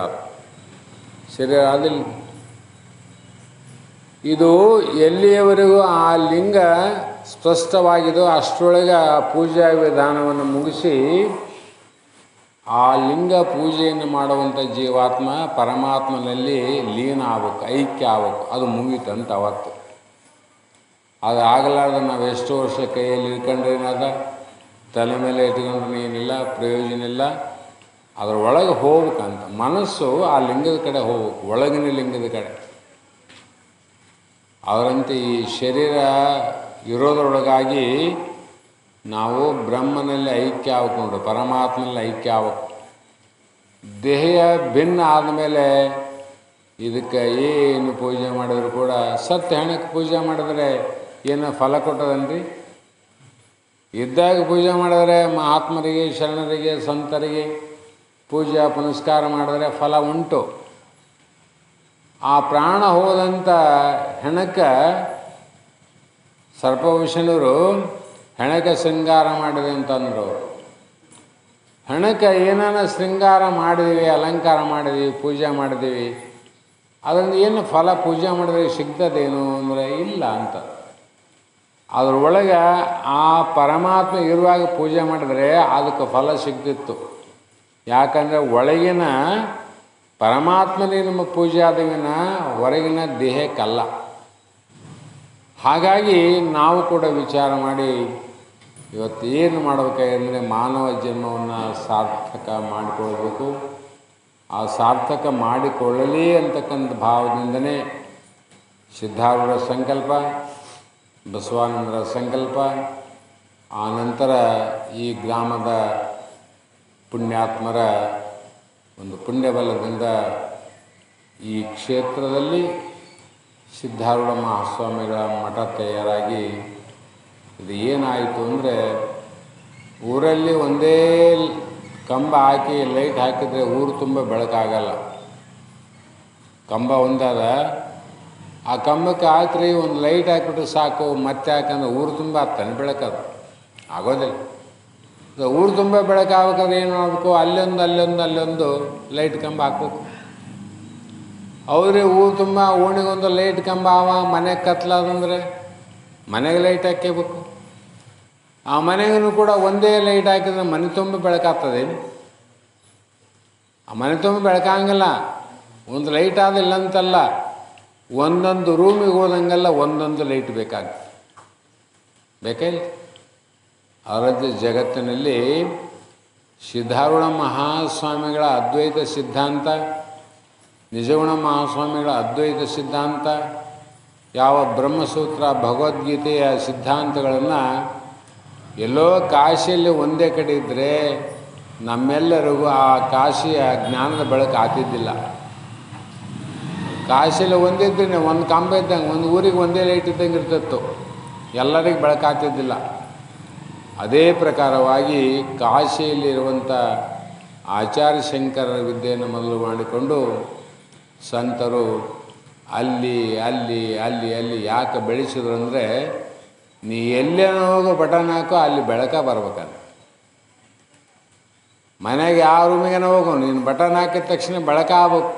ಶರೀರ ಆದಿಲ್ಲ. ಇದು ಎಲ್ಲಿಯವರೆಗೂ ಆ ಲಿಂಗ ಸ್ಪಷ್ಟವಾಗಿದೋ ಅಷ್ಟರೊಳಗೆ ಆ ಪೂಜಾ ವಿಧಾನವನ್ನು ಮುಗಿಸಿ ಆ ಲಿಂಗ ಪೂಜೆಯನ್ನು ಮಾಡುವಂಥ ಜೀವಾತ್ಮ ಪರಮಾತ್ಮನಲ್ಲಿ ಲೀನ ಆಗ್ಬೇಕು, ಐಕ್ಯ ಆಗ್ಬೇಕು. ಅದು ಮುಗೀತಂತ ಅವತ್ತು. ಅದು ಆಗಲಾರ್ದು ನಾವು ಎಷ್ಟು ವರ್ಷ ಕೈಯಲ್ಲಿ ಇಟ್ಕೊಂಡ್ರೇನದ, ತಲೆ ಮೇಲೆ ಇಟ್ಕೊಂಡ್ರೆ ಏನಿಲ್ಲ, ಪ್ರಯೋಜನ ಇಲ್ಲ. ಅದರ ಒಳಗೆ ಹೋಗ್ಬೇಕಂತ ಮನಸ್ಸು ಆ ಲಿಂಗದ ಕಡೆ ಹೋಗ್ಬೇಕು, ಒಳಗಿನ ಲಿಂಗದ ಕಡೆ. ಅದರಂತೆ ಈ ಶರೀರ ಇರೋದ್ರೊಳಗಾಗಿ ನಾವು ಬ್ರಹ್ಮನಲ್ಲಿ ಐಕ್ಯ ಆಗ್ಕೊಂಡು ಪರಮಾತ್ಮನಲ್ಲಿ ಐಕ್ಯ ಆಗ್ಬೇಕು. ದೇಹ ಭಿನ್ನ ಆದಮೇಲೆ ಇದಕ್ಕೆ ಏನು ಪೂಜೆ ಮಾಡಿದ್ರು ಕೂಡ, ಸತ್ಯ ಹಣಕ್ಕೆ ಪೂಜೆ ಮಾಡಿದ್ರೆ ಏನೋ ಫಲ ಕೊಟ್ಟದನ್ರಿ? ಇದ್ದಾಗ ಪೂಜೆ ಮಾಡಿದ್ರೆ ಮಹಾತ್ಮರಿಗೆ, ಶರಣರಿಗೆ, ಸಂತರಿಗೆ ಪೂಜೆ ಪುನಸ್ಕಾರ ಮಾಡಿದ್ರೆ ಫಲ ಉಂಟು. ಆ ಪ್ರಾಣ ಹೋದಂಥ ಹೆಣಕ್ಕೆ ಸರ್ಪಭೂಷಣರು ಹೆಣಕ್ಕೆ ಶೃಂಗಾರ ಮಾಡಿದೆ ಅಂತಂದರು. ಹೆಣಕ್ಕೆ ಏನಾನ ಶೃಂಗಾರ ಮಾಡಿದೀವಿ, ಅಲಂಕಾರ ಮಾಡಿದೀವಿ, ಪೂಜೆ ಮಾಡಿದೀವಿ, ಅದರಿಂದ ಏನು ಫಲ ಪೂಜೆ ಮಾಡಿದ್ರೆ ಸಿಗ್ತದೇನು ಅಂದರೆ ಇಲ್ಲ ಅಂತ. ಅದರೊಳಗೆ ಆ ಪರಮಾತ್ಮ ಇರುವಾಗ ಪೂಜೆ ಮಾಡಿದ್ರೆ ಅದಕ್ಕೆ ಫಲ ಸಿಗ್ತಿತ್ತು. ಯಾಕಂದರೆ ಒಳಗಿನ ಪರಮಾತ್ಮನೇ ನಮ್ಮ ಪೂಜೆ ಆದವಿನ ಹೊರಗಿನ ದೇಹಕ್ಕಲ್ಲ. ಹಾಗಾಗಿ ನಾವು ಕೂಡ ವಿಚಾರ ಮಾಡಿ ಇವತ್ತು ಏನು ಮಾಡಬೇಕಾದ್ರೆ ಮಾನವ ಜನ್ಮವನ್ನು ಸಾರ್ಥಕ ಮಾಡಿಕೊಳ್ಬೇಕು. ಆ ಸಾರ್ಥಕ ಮಾಡಿಕೊಳ್ಳಲಿ ಅಂತಕ್ಕಂಥ ಭಾವದಿಂದನೇ ಸಿದ್ಧಾರೂಢರ ಸಂಕಲ್ಪ, ಬಸವಾನಂದರ ಸಂಕಲ್ಪ, ಆನಂತರ ಈ ಗ್ರಾಮದ ಪುಣ್ಯಾತ್ಮರ ಒಂದು ಪುಣ್ಯಬಲದಿಂದ ಈ ಕ್ಷೇತ್ರದಲ್ಲಿ ಸಿದ್ಧಾರೂಢ ಮಹಾಸ್ವಾಮಿಗಳ ಮಠ ತಯಾರಾಗಿ ಇದು ಏನಾಯಿತು ಅಂದರೆ, ಊರಲ್ಲಿ ಒಂದೇ ಕಂಬ ಹಾಕಿ ಲೈಟ್ ಹಾಕಿದರೆ ಊರು ತುಂಬ ಬೆಳಕಾಗಲ್ಲ. ಕಂಬ ಒಂದಾದ ಆ ಕಂಬಕ್ಕೆ ಹಾಕ್ರಿ ಒಂದು ಲೈಟ್ ಹಾಕಿಬಿಟ್ಟು ಸಾಕು, ಮತ್ತೆ ಹಾಕಂದ್ರೆ ಊರು ತುಂಬ ಆಗ್ತಾನೆ ಬೆಳಕದು ಆಗೋದಿಲ್ಲ. ಊರು ತುಂಬ ಬೆಳಕಾಗಬೇಕಾದ್ರೆ ಏನು ಮಾಡಬೇಕು, ಅಲ್ಲೊಂದು ಲೈಟ್ ಕಂಬ ಹಾಕ್ಬೇಕು. ಹೌದ್ರಿ, ಊರು ತುಂಬ ಓಣಿಗೊಂದು ಲೈಟ್ ಕಂಬ ಅವ, ಮನೆಗೆ ಕತ್ಲಾದಂದರೆ ಮನೆಗೆ ಲೈಟ್ ಹಾಕಬೇಕು. ಆ ಮನೆಗೂ ಕೂಡ ಒಂದೇ ಲೈಟ್ ಹಾಕಿದ್ರೆ ಮನೆ ತುಂಬ ಬೆಳಕಾಗ್ತದೇನು? ಆ ಮನೆ ತುಂಬ ಬೆಳಕಾಗಂಗಿಲ್ಲ. ಒಂದು ಲೈಟ್ ಆದಿಲ್ಲ ಅಂತಲ್ಲ, ಒಂದೊಂದು ರೂಮಿಗೆ ಹೋದಂಗೆಲ್ಲ ಒಂದೊಂದು ಲೈಟ್ ಬೇಕಿಲ್ಲ. ಅವರದ್ದು ಜಗತ್ತಿನಲ್ಲಿ ಸಿದ್ಧಾರೂಢ ಮಹಾಸ್ವಾಮಿಗಳ ಅದ್ವೈತ ಸಿದ್ಧಾಂತ, ನಿಜಗುಣ ಮಹಾಸ್ವಾಮಿಗಳ ಅದ್ವೈತ ಸಿದ್ಧಾಂತ, ಯಾವ ಬ್ರಹ್ಮಸೂತ್ರ ಭಗವದ್ಗೀತೆಯ ಸಿದ್ಧಾಂತಗಳನ್ನು ಎಲ್ಲೋ ಕಾಶಿಯಲ್ಲಿ ಒಂದೇ ಕಡೆ ಇದ್ದರೆ ನಮ್ಮೆಲ್ಲರಿಗೂ ಆ ಕಾಶಿಯ ಜ್ಞಾನದ ಬೆಳಕು ಆಗ್ತಿದ್ದಿಲ್ಲ. ಕಾಶಿಯಲ್ಲಿ ಒಂದಿದ್ದರೆ ಒಂದು ಕಂಬ ಇದ್ದಂಗೆ, ಒಂದು ಊರಿಗೆ ಒಂದೇ ಲೈಟ್ ಇದ್ದಂಗೆ ಇರ್ತಿತ್ತು, ಎಲ್ಲರಿಗೂ ಬೆಳಕಾಗ್ತಿದ್ದಿಲ್ಲ. ಅದೇ ಪ್ರಕಾರವಾಗಿ ಕಾಶಿಯಲ್ಲಿರುವಂಥ ಆಚಾರ್ಯ ಶಂಕರರ ವಿದ್ಯೆಯನ್ನು ಮೊದಲು ಮಾಡಿಕೊಂಡು ಸಂತರು ಅಲ್ಲಿ ಅಲ್ಲಿ ಅಲ್ಲಿ ಅಲ್ಲಿ ಯಾಕೆ ಬೆಳೆಸಿದ್ರು ಅಂದರೆ, ನೀ ಎಲ್ಲೇನೋ ಹೋಗೋ ಬಟನ್ ಹಾಕೋ ಅಲ್ಲಿ ಬೆಳಕ ಬರ್ಬೇಕಂತ. ಮನೆಗೆ ಯಾವ ರೂಮಿಗೇನೋ ಹೋಗೋ ನೀನು ಬಟನ್ ಹಾಕಿದ ತಕ್ಷಣ ಬೆಳಕ ಆಗ್ಬೇಕು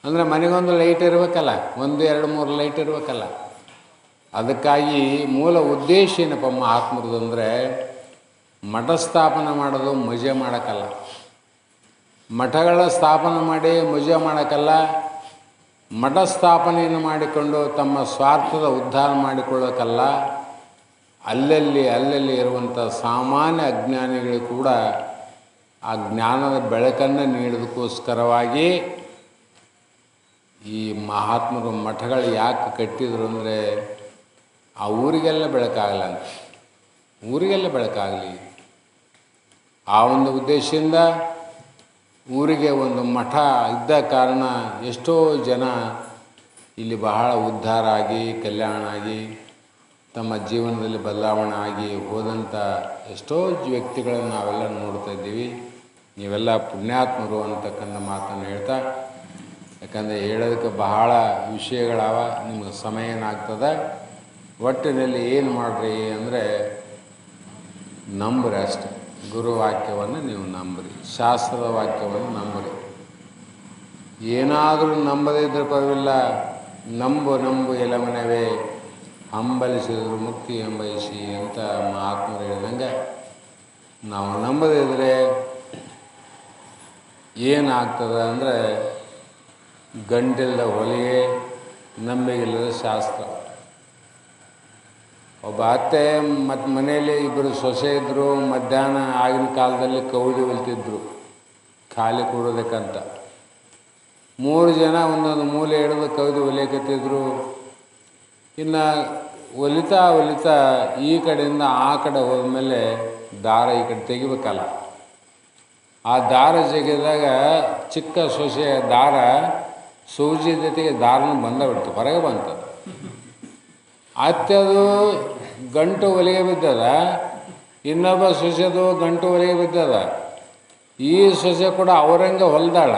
ಅಂದರೆ ಮನೆಗೊಂದು ಲೈಟ್ ಇರಬೇಕಲ್ಲ, 1, 2, 3 ಲೈಟ್ ಇರಬೇಕಲ್ಲ. ಅದಕ್ಕಾಗಿ ಮೂಲ ಉದ್ದೇಶ ಏನಪ್ಪ ಮಹಾತ್ಮರದು ಅಂದರೆ, ಮಠ ಸ್ಥಾಪನೆ ಮಾಡೋದು ಮಜೆ ಮಾಡೋಕ್ಕಲ್ಲ, ಮಠಗಳ ಸ್ಥಾಪನೆ ಮಾಡಿ ಮಜೆ ಮಾಡೋಕ್ಕಲ್ಲ. ಮಠ ಸ್ಥಾಪನೆಯನ್ನು ಮಾಡಿಕೊಂಡು ತಮ್ಮ ಸ್ವಾರ್ಥದ ಉದ್ಧಾರ ಮಾಡಿಕೊಳ್ಳೋಕ್ಕಲ್ಲ. ಅಲ್ಲಲ್ಲಿ ಇರುವಂಥ ಸಾಮಾನ್ಯ ಅಜ್ಞಾನಿಗಳು ಕೂಡ ಆ ಜ್ಞಾನದ ಬೆಳಕನ್ನು ನೀಡೋದಕ್ಕೋಸ್ಕರವಾಗಿ ಈ ಮಹಾತ್ಮರು ಮಠಗಳು ಯಾಕೆ ಕಟ್ಟಿದ್ರು ಅಂದರೆ ಆ ಊರಿಗೆಲ್ಲ ಬೆಳಕಾಗಲ್ಲ ಅಂತ, ಊರಿಗೆಲ್ಲ ಬೆಳಕಾಗಲಿ ಆ ಒಂದು ಉದ್ದೇಶದಿಂದ ಊರಿಗೆ ಒಂದು ಮಠ ಇದ್ದ ಕಾರಣ ಎಷ್ಟೋ ಜನ ಇಲ್ಲಿ ಬಹಳ ಉದ್ಧಾರ ಆಗಿ ಕಲ್ಯಾಣ ಆಗಿ ತಮ್ಮ ಜೀವನದಲ್ಲಿ ಬದಲಾವಣೆ ಆಗಿ ಹೋದಂಥ ಎಷ್ಟೋ ವ್ಯಕ್ತಿಗಳನ್ನು ನಾವೆಲ್ಲ ನೋಡ್ತಾ ಇದ್ದೀವಿ. ನೀವೆಲ್ಲ ಪುಣ್ಯಾತ್ಮರು ಅಂತಕ್ಕಂಥ ಮಾತನ್ನು ಹೇಳ್ತಾ, ಯಾಕಂದರೆ ಹೇಳೋದಕ್ಕೆ ಬಹಳ ವಿಷಯಗಳವ, ನಿಮಗೆ ಸಮಯ ಏನಾಗ್ತದೆ. ಒಟ್ಟಿನಲ್ಲಿ ಏನು ಮಾಡಿರಿ ಅಂದರೆ ನಂಬ್ರಿ ಅಷ್ಟೆ, ಗುರುವಾಕ್ಯವನ್ನು ನೀವು ನಂಬ್ರಿ, ಶಾಸ್ತ್ರದ ವಾಕ್ಯವನ್ನು ನಂಬ್ರಿ. ಏನಾದರೂ ನಂಬದೇ ಇದ್ರೆ ಪರವಿಲ್ಲ, ನಂಬು ಎಲಮನವೇ ಹಂಬಲಿಸಿದ್ರು ಮುಕ್ತಿ ಎಂಬಯಿಸಿ ಅಂತ ಮಹಾತ್ಮರು ಹೇಳಿದಂಗೆ ನಾವು ನಂಬದೇ ಇದ್ದರೆ ಏನಾಗ್ತದೆ ಅಂದರೆ ಗಂಟಿಲ್ಲದ ಹೊಲಿಗೆ, ನಂಬಿಗಿಲ್ಲದ ಶಾಸ್ತ್ರ. ಒಬ್ಬ ಅತ್ತೆ ಮತ್ತು ಮನೆಯಲ್ಲಿ ಇಬ್ಬರು ಸೊಸೆ ಇದ್ದರು. ಮಧ್ಯಾಹ್ನ ಆಗಿನ ಕಾಲದಲ್ಲಿ ಕೌದಿ ಹೊಲಿತಿದ್ರು ಖಾಲಿ ಕೊಡೋದಕ್ಕಂತ. 3 ಜನ ಒಂದೊಂದು ಮೂಲೆ ಹಿಡಿದು ಕೌದಿ ಹೊಲಿಯಕತ್ತಿದ್ರು. ಇನ್ನು ಹೊಲಿತಾ ಈ ಕಡೆಯಿಂದ ಆ ಕಡೆ ಹೋದ್ಮೇಲೆ ದಾರ ಈ ಕಡೆ ತೆಗಿಬೇಕಲ್ಲ. ಆ ದಾರ ಜಗಿದಾಗ ಚಿಕ್ಕ ಸೊಸೆಯ ದಾರ ಸೂಜಿ ಜೊತೆಗೆ ದಾರನ ಬಂದಬಿಡ್ತು, ಹೊರಗೆ ಬಂತು. ಅತ್ತೆದು ಗಂಟು ಹೊಲಿಗೆ ಬಿದ್ದದ, ಇನ್ನೊಬ್ಬ ಸೊಸೆದು ಗಂಟು ಹೊಲಿಗೆ ಬಿದ್ದದ. ಈ ಸೊಸೆ ಕೂಡ ಅವರಂಗೆ ಹೊಲ್ದಾಳ.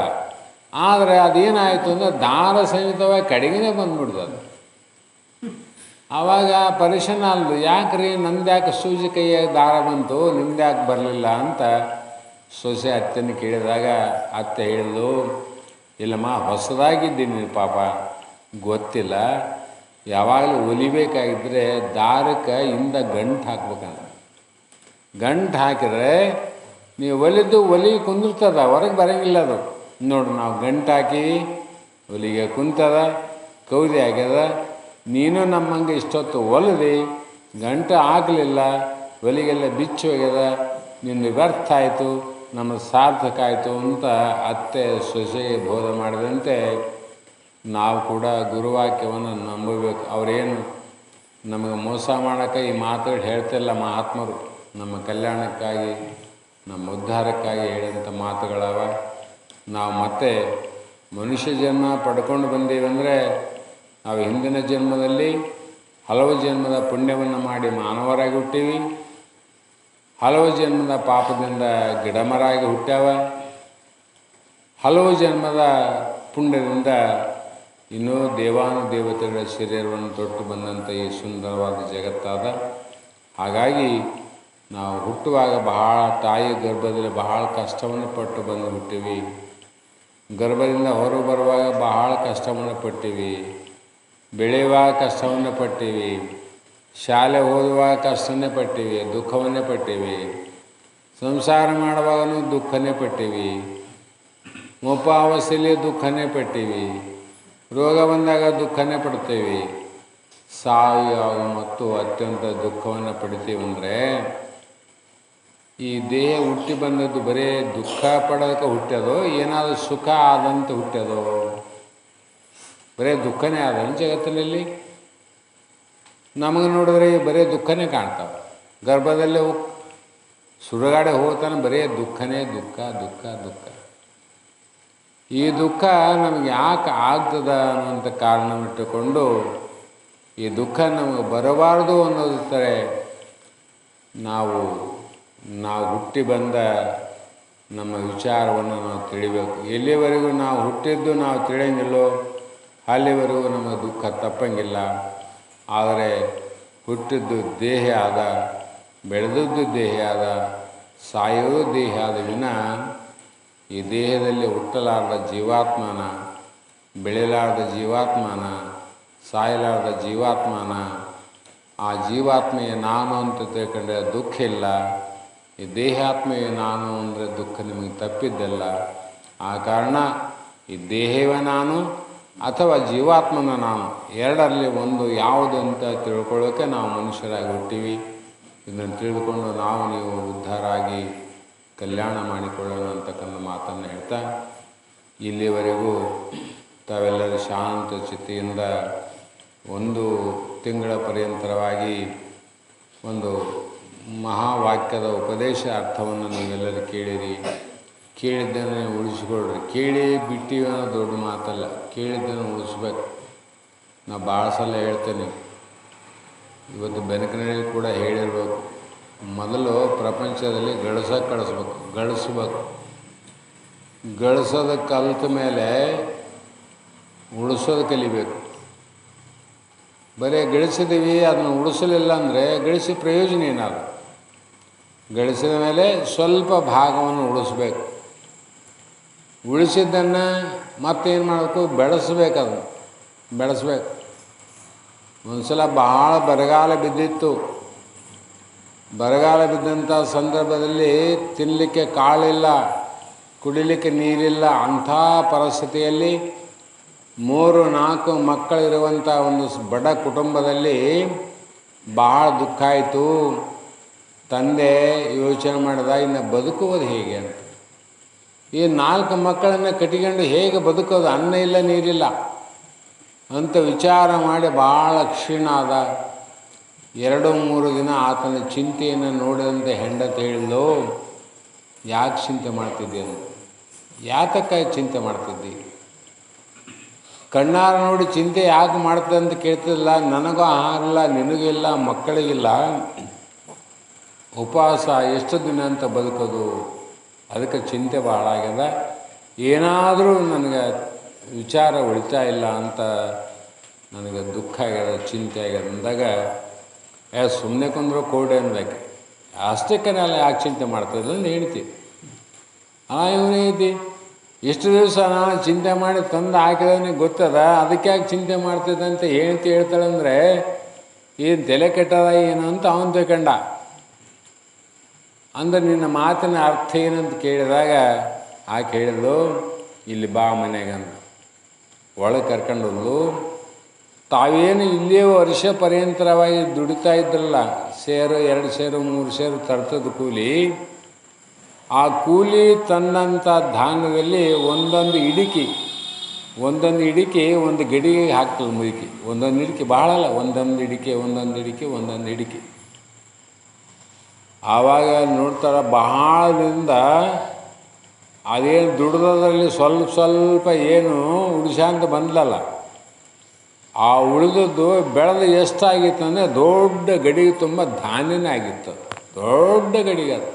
ಆದರೆ ಅದೇನಾಯಿತು ಅಂದರೆ ದಾರ ಸಹಿತವಾಗಿ ಕಡೆಗೇ ಬಂದ್ಬಿಡ್ತದೆ. ಆವಾಗ ಪರಿಶನ ಅಲ್ದು, ಯಾಕ್ರಿ ನಂದ್ಯಾಕೆ ಸೂಜಿ ಕೈಯಾಗ ದಾರ ಬಂತು, ನಿಮ್ದ್ಯಾಕೆ ಬರಲಿಲ್ಲ ಅಂತ ಸೊಸೆ ಅತ್ತೆನ ಕೇಳಿದಾಗ ಅತ್ತೆ ಹೇಳಿದ್ಲು, ಇಲ್ಲಮ್ಮ ಹೊಸದಾಗಿದ್ದೀನಿ ಪಾಪ, ಗೊತ್ತಿಲ್ಲ. ಯಾವಾಗಲೂ ಹೊಲಿಬೇಕಾಗಿದ್ದರೆ ದಾರಕ್ಕೆ ಹಿಂದ ಗಂಟು ಹಾಕ್ಬೇಕಂತ. ಗಂಟು ಹಾಕಿದರೆ ನೀವು ಹೊಲಿ ಕುಂದಿರ್ತದ, ಹೊರಗೆ ಬರೋಂಗಿಲ್ಲ ಅದು. ನೋಡು, ನಾವು ಗಂಟು ಹಾಕಿ ಹೊಲಿಗೆ ಕುಂತದ, ಕೌದಿ ಆಗ್ಯದ. ನೀನು ನಮ್ಮಂಗೆ ಇಷ್ಟೊತ್ತು ಹೊಲಿದಿ, ಗಂಟು ಹಾಕಲಿಲ್ಲ, ಹೊಲಿಗೆಲ್ಲ ಬಿಚ್ಚಿ ಹೋಗ್ಯದ, ನಿನ್ನ ವ್ಯರ್ಥ ಆಯಿತು, ನಮಗೆ ಸಾರ್ಥಕ ಆಯಿತು ಅಂತ ಅತ್ತೆ ಸೊಸೆಗೆ ಬೋಧ ಮಾಡಿದಂತೆ ನಾವು ಕೂಡ ಗುರುವಾಕ್ಯವನ್ನು ನಂಬಬೇಕು. ಅವರೇನು ನಮಗೆ ಮೋಸ ಮಾಡೋಕ್ಕೆ ಈ ಮಾತುಗಳು ಹೇಳ್ತಿಲ್ಲ ಮಹಾತ್ಮರು. ನಮ್ಮ ಕಲ್ಯಾಣಕ್ಕಾಗಿ, ನಮ್ಮ ಉದ್ಧಾರಕ್ಕಾಗಿ ಹೇಳಿದಂಥ ಮಾತುಗಳವ. ನಾವು ಮತ್ತೆ ಮನುಷ್ಯ ಜನ್ಮ ಪಡ್ಕೊಂಡು ಬಂದೀವಂದರೆ ನಾವು ಹಿಂದಿನ ಜನ್ಮದಲ್ಲಿ ಹಲವು ಜನ್ಮದ ಪುಣ್ಯವನ್ನು ಮಾಡಿ ಮಾನವರಾಗಿ ಹುಟ್ಟೀವಿ, ಹಲವು ಜನ್ಮದ ಪಾಪದಿಂದ ಗಿಡಮರಾಗಿ ಹುಟ್ಟ್ಯಾವ, ಹಲವು ಜನ್ಮದ ಪುಣ್ಯದಿಂದ ಇನ್ನೂ ದೇವಾನುದೇವತೆಗಳ ಶರೀರವನ್ನು ತೊಟ್ಟು ಬಂದಂಥ ಈ ಸುಂದರವಾದ ಜಗತ್ತಾದ. ಹಾಗಾಗಿ ನಾವು ಹುಟ್ಟುವಾಗ ಬಹಳ ತಾಯಿ ಗರ್ಭದಲ್ಲಿ ಬಹಳ ಕಷ್ಟವನ್ನು ಪಟ್ಟು ಬಂದು ಹುಟ್ಟಿವಿ. ಗರ್ಭದಿಂದ ಹೊರಗೆ ಬರುವಾಗ ಬಹಳ ಕಷ್ಟವನ್ನು ಪಟ್ಟಿವಿ, ಬೆಳೆಯುವಾಗ ಕಷ್ಟವನ್ನು ಪಟ್ಟಿವಿ, ಶಾಲೆ ಓದುವಾಗ ಕಷ್ಟನೇ ಪಟ್ಟಿವಿ, ದುಃಖವನ್ನೇ ಪಟ್ಟಿವಿ, ಸಂಸಾರ ಮಾಡುವಾಗಲೂ ದುಃಖನೇ ಪಟ್ಟಿವಿ, ಮುಪ್ಪಾವಸ್ಥೆಯಲ್ಲಿ ದುಃಖನೇ ಪಟ್ಟಿವಿ, ರೋಗ ಬಂದಾಗ ದುಃಖನೇ ಪಡ್ತೀವಿ, ಸಾವು ಮತ್ತು ಅತ್ಯಂತ ದುಃಖವನ್ನು ಪಡಿತೀವಿ. ಅಂದರೆ ಈ ದೇಹ ಹುಟ್ಟಿ ಬಂದದ್ದು ಬರೀ ದುಃಖ ಪಡೋದಕ್ಕೆ ಹುಟ್ಟ್ಯದೋ, ಏನಾದರೂ ಸುಖ ಆದಂತ ಹುಟ್ಟ್ಯದೋ? ಬರೀ ದುಃಖನೇ ಆದ ಜಗತ್ತಿನಲ್ಲಿ. ನಮಗೆ ನೋಡಿದ್ರೆ ಬರೀ ದುಃಖನೇ ಕಾಣ್ತಾವೆ. ಗರ್ಭದಲ್ಲೇ ಸುಡುಗಾಡೆ ಹೋಗ್ತಾನೆ ಬರೀ ದುಃಖನೇ, ದುಃಖ ದುಃಖ ದುಃಖ. ಈ ದುಃಖ ನಮಗೆ ಯಾಕೆ ಆಗ್ತದ ಅನ್ನುವಂಥ ಕಾರಣವಿಟ್ಟುಕೊಂಡು ಈ ದುಃಖ ನಮಗೆ ಬರಬಾರ್ದು ಅನ್ನೋದಿರ್ತಾರೆ. ನಾವು ಹುಟ್ಟಿ ಬಂದ ನಮ್ಮ ವಿಚಾರವನ್ನು ನಾವು ತಿಳಿಬೇಕು. ಎಲ್ಲಿವರೆಗೂ ನಾವು ಹುಟ್ಟಿದ್ದು ನಾವು ತಿಳಿಯಂಗಿಲ್ಲೋ ಅಲ್ಲಿವರೆಗೂ ನಮಗೆ ದುಃಖ ತಪ್ಪಂಗಿಲ್ಲ. ಆದರೆ ಹುಟ್ಟಿದ್ದು ದೇಹ ಆದ, ಬೆಳೆದದ್ದು ದೇಹ ಆದ, ಸಾಯೋದು ದೇಹ ಆದ ವಿನ ಈ ದೇಹದಲ್ಲಿ ಹುಟ್ಟಲಾರದ ಜೀವಾತ್ಮನ, ಬೆಳೆಯಲಾರದ ಜೀವಾತ್ಮನ, ಸಾಯಲಾರದ ಜೀವಾತ್ಮನ, ಆ ಜೀವಾತ್ಮೆಯ ನಾನು ಅಂತ ತಿಳ್ಕೊಂಡ್ರೆ ದುಃಖ ಇಲ್ಲ. ಈ ದೇಹಾತ್ಮೆಯ ನಾನು ಅಂದರೆ ದುಃಖ ನಿಮಗೆ ತಪ್ಪಿದ್ದಲ್ಲ. ಆ ಕಾರಣ ಈ ದೇಹವೇ ನಾನು ಅಥವಾ ಜೀವಾತ್ಮನ ನಾನು, ಎರಡರಲ್ಲಿ ಒಂದು ಯಾವುದು ಅಂತ ತಿಳ್ಕೊಳ್ಳೋಕೆ ನಾವು ಮನುಷ್ಯರಾಗಿ ಹುಟ್ಟಿವಿ. ಇದನ್ನು ತಿಳಿದುಕೊಂಡು ನಾವು ನೀವು ಉದ್ಧಾರ ಆಗಿ ಕಲ್ಯಾಣ ಮಾಡಿಕೊಳ್ಳೋಣ ಅಂತಕ್ಕಂಥ ಮಾತನ್ನು ಹೇಳ್ತಾ, ಇಲ್ಲಿವರೆಗೂ ತಾವೆಲ್ಲರೂ ಶಾಂತ ಚಿತ್ತಿಯಿಂದ ಒಂದು ತಿಂಗಳ ಪರ್ಯಂತರವಾಗಿ ಒಂದು ಮಹಾವಾಕ್ಯದ ಉಪದೇಶ ಅರ್ಥವನ್ನು ನೀವೆಲ್ಲರೂ ಕೇಳಿರಿ. ಕೇಳಿದ್ದನ್ನು ಉಳಿಸ್ಕೊಳ್ರಿ. ಕೇಳಿ ಬಿಟ್ಟಿವಿ ಅನ್ನೋ ದೊಡ್ಡ ಮಾತಲ್ಲ, ಕೇಳಿದ್ದನ್ನು ಉಳಿಸ್ಬೇಕು. ನಾ ಭಾಳ ಸಲ ಹೇಳ್ತೇನೆ, ಇವತ್ತು ಬೆನಕಿನಲ್ಲಿ ಕೂಡ ಹೇಳಿರ್ಬೇಕು. ಮೊದಲು ಪ್ರಪಂಚದಲ್ಲಿ ಗಳಿಸ್ಬೇಕು. ಗಳಿಸೋದು ಕಲಿತ ಮೇಲೆ ಉಳಿಸೋದು ಕಲಿಬೇಕು. ಬರೀ ಗಳಿಸಿದ್ದೀವಿ, ಅದನ್ನು ಉಳಿಸಲಿಲ್ಲ ಅಂದರೆ ಗಳಿಸಿ ಪ್ರಯೋಜನ ಏನಾದ್ರು. ಗಳಿಸಿದ ಮೇಲೆ ಸ್ವಲ್ಪ ಭಾಗವನ್ನು ಉಳಿಸ್ಬೇಕು. ಉಳಿಸಿದ್ದನ್ನು ಮತ್ತೇನು ಮಾಡಬೇಕು? ಬೆಳೆಸ್ಬೇಕು. ಒಂದು ಸಲ ಭಾಳ ಬರಗಾಲ ಬಿದ್ದಿತ್ತು. ಬರಗಾಲ ಬಿದ್ದಂಥ ಸಂದರ್ಭದಲ್ಲಿ ತಿನ್ನಲಿಕ್ಕೆ ಕಾಳಿಲ್ಲ, ಕುಡಿಲಿಕ್ಕೆ ನೀರಿಲ್ಲ. ಅಂಥ ಪರಿಸ್ಥಿತಿಯಲ್ಲಿ 3-4 ಮಕ್ಕಳಿರುವಂಥ ಒಂದು ಬಡ ಕುಟುಂಬದಲ್ಲಿ ಭಾಳ ದುಃಖ ಆಯಿತು. ತಂದೆ ಯೋಚನೆ ಮಾಡಿದ, ಇನ್ನು ಬದುಕುವುದು ಹೇಗೆ ಅಂತ. ಈ 4 ಮಕ್ಕಳನ್ನು ಕಟ್ಟಿಕೊಂಡು ಹೇಗೆ ಬದುಕೋದು? ಅನ್ನ ಇಲ್ಲ, ನೀರಿಲ್ಲ ಅಂತ ವಿಚಾರ ಮಾಡಿ ಭಾಳ ಕ್ಷೀಣ ಆದ. 2-3 ದಿನ ಆತನ ಚಿಂತೆಯನ್ನು ನೋಡಿದಂತೆ ಹೆಂಡತಿ ಹೇಳಿದ್ಲು, ಯಾಕೆ ಚಿಂತೆ ಮಾಡ್ತಿದ್ದೀನು? ಯಾತಕ್ಕಾಗಿ ಚಿಂತೆ ಮಾಡ್ತಿದ್ದಿ? ಕಣ್ಣಾರ ನೋಡಿ ಚಿಂತೆ ಯಾಕೆ ಮಾಡ್ತದೆ ಅಂತ ಕೇಳ್ತಿಲ್ಲ. ನನಗೂ ಆಹಾರ ಇಲ್ಲ, ನಿನಗಿಲ್ಲ, ಮಕ್ಕಳಿಗಿಲ್ಲ, ಉಪವಾಸ ಎಷ್ಟು ದಿನ ಅಂತ ಬದುಕೋದು? ಅದಕ್ಕೆ ಚಿಂತೆ ಭಾಳ ಆಗ್ಯದ. ಏನಾದರೂ ನನಗೆ ವಿಚಾರ ಉಳಿತಾ ಇಲ್ಲ ಅಂತ ನನಗೆ ದುಃಖ ಆಗ್ಯದ, ಚಿಂತೆ ಆಗ್ಯದ ಅಂದಾಗ ಸುಮ್ಮನೆ ಕೊಂದ್ರು ಕೋಡೆ ಅನ್ಬೇಕು. ಅಷ್ಟಕ್ಕನೆಲ್ಲ ಯಾಕೆ ಚಿಂತೆ ಮಾಡ್ತಾಯಿಲ್ಲ ಅಂತ ಹೇಳ್ತಿ. ಇವನೇ ಐತಿ, ಎಷ್ಟು ದಿವಸ ನಾನು ಚಿಂತೆ ಮಾಡಿ ತಂದು ಹಾಕಿದವನಿಗೆ ಗೊತ್ತದ, ಅದಕ್ಕೆ ಯಾಕೆ ಚಿಂತೆ ಮಾಡ್ತಿದ್ದೆ ಅಂತ ಹೇಳ್ತಾಳಂದರೆ ಏನು ತಲೆ ಕೆಟ್ಟದ ಏನು ಅಂತ ಅವನು ತಿಳ್ಕೊಂಡ. ಅಂದ್ರೆ ನಿನ್ನ ಮಾತಿನ ಅರ್ಥ ಏನಂತ ಕೇಳಿದಾಗ ಆಕೆ ಹೇಳಿದ್ಲು, ಇಲ್ಲಿ ಬಾ ಮನೆಗಂದು ಒಳಗೆ ಕರ್ಕೊಂಡೋದ್ಲು. ತಾವೇನು ಇಲ್ಲಿಯೇ ವರ್ಷ ಪರ್ಯಂತರವಾಗಿ ದುಡಿತಾ ಇದ್ರಲ್ಲ, 1 ಸೇರು 2 ಸೇರು 3 ಸೇರು ತರ್ತದ ಕೂಲಿ, ಆ ಕೂಲಿ ತಂದಂಥ ಧಾನ್ಯದಲ್ಲಿ ಒಂದೊಂದು ಇಡಿಕೆ ಒಂದು ಗಡಿಗೆ ಹಾಕ್ತದೆ ಮುದುಕಿ. ಒಂದೊಂದು ಇಡಿಕೆ ಭಾಳಲ್ಲ, ಒಂದೊಂದು ಇಡಿಕೆ. ಆವಾಗ ನೋಡ್ತಾರೆ ಬಹಳದಿಂದ ಅದೇನು ದುಡ್ದದಲ್ಲಿ ಸ್ವಲ್ಪ ಏನು ಉಳಿಸ್ಯಾಂತ ಬಂದ್ಲಲ್ಲ, ಆ ಉಳಿದದ್ದು ಬೆಳೆದು ಎಷ್ಟಾಗಿತ್ತು ಅಂದರೆ ದೊಡ್ಡ ಗಡಿಗೆ ತುಂಬ ಧಾನ್ಯನೇ ಆಗಿತ್ತು. ದೊಡ್ಡ ಗಡಿಗೆ ಅದು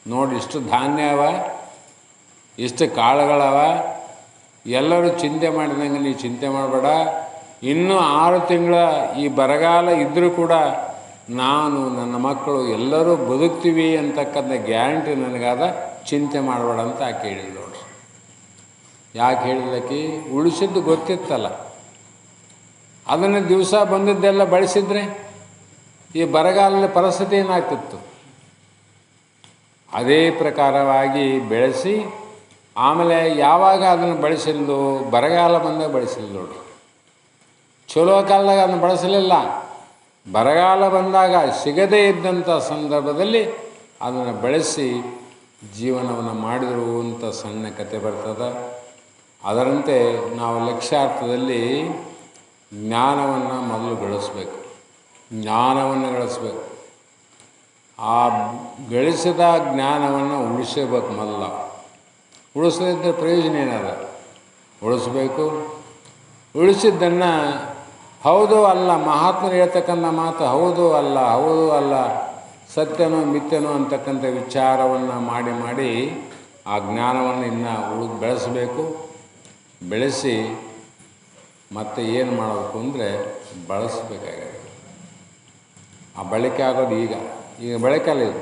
ನೋಡಿ. ಇಷ್ಟು ಧಾನ್ಯ ಅವ, ಇಷ್ಟು ಕಾಳುಗಳವ. ಎಲ್ಲರೂ ಚಿಂತೆ ಮಾಡಿದಂಗೆ ನೀವು ಚಿಂತೆ ಮಾಡಬೇಡ. ಇನ್ನೂ 6 ತಿಂಗಳ ಈ ಬರಗಾಲ ಇದ್ದರೂ ಕೂಡ ನಾನು, ನನ್ನ ಮಕ್ಕಳು ಎಲ್ಲರೂ ಬದುಕ್ತೀವಿ ಅಂತಕ್ಕಂಥ ಗ್ಯಾರಂಟಿ ನನಗಾದ, ಚಿಂತೆ ಮಾಡಬೇಡ ಅಂತ ಆಕೆ ಹೇಳಿದ್ಲು. ನೋಡ್ರಿ ಯಾಕೆ ಹೇಳಿದ್ಲಕ್ಕಿ? ಉಳಿಸಿದ್ದು ಗೊತ್ತಿತ್ತಲ್ಲ, ಅದನ್ನು ದಿವಸ ಬಂದದ್ದೆಲ್ಲ ಬಳಸಿದ್ರೆ ಈ ಬರಗಾಲದ ಪರಿಸ್ಥಿತಿ ಏನಾಗ್ತಿತ್ತು? ಅದೇ ಪ್ರಕಾರವಾಗಿ ಬೆಳೆಸಿ ಆಮೇಲೆ ಯಾವಾಗ ಅದನ್ನು ಬಳಸಿಲ್ದು? ಬರಗಾಲ ಬಂದಾಗ ಬಳಸಿಲ್ಲ ನೋಡ್ರಿ. ಚಲೋ ಕಾಲದಾಗ ಅದನ್ನು ಬಳಸಲಿಲ್ಲ. ಬರಗಾಲ ಬಂದಾಗ ಸಿಗದೇ ಇದ್ದಂಥ ಸಂದರ್ಭದಲ್ಲಿ ಅದನ್ನು ಬೆಳೆಸಿ ಜೀವನವನ್ನು ಮಾಡಿದರು ಅಂತ ಸಣ್ಣ ಕತೆ ಬರ್ತದೆ. ಅದರಂತೆ ನಾವು ಲಕ್ಷ್ಯಾರ್ಥದಲ್ಲಿ ಜ್ಞಾನವನ್ನು ಮೊದಲು ಗಳಿಸ್ಬೇಕು. ಆ ಗಳಿಸಿದ ಜ್ಞಾನವನ್ನು ಉಳಿಸಬೇಕು. ಮೊದಲ ಉಳಿಸದಿದ್ದರೆ ಪ್ರಯೋಜನ ಏನದ? ಉಳಿಸ್ಬೇಕು. ಉಳಿಸಿದ್ದನ್ನು ಹೌದು ಅಲ್ಲ, ಮಹಾತ್ಮರು ಹೇಳ್ತಕ್ಕಂಥ ಮಾತು ಹೌದು ಅಲ್ಲ, ಸತ್ಯನೋ ಮಿಥ್ಯನೋ ಅಂತಕ್ಕಂಥ ವಿಚಾರವನ್ನು ಮಾಡಿ ಆ ಜ್ಞಾನವನ್ನು ಇನ್ನೂ ಬೆಳೆಸಬೇಕು. ಬೆಳೆಸಿ ಮತ್ತೆ ಏನು ಮಾಡಬೇಕು ಅಂದರೆ ಬಳಸಬೇಕಾಗಿದೆ. ಆ ಬಳಕೆ ಆಗೋದು ಈಗ ಬಳಕೆ ಅಲ್ಲ, ಇದು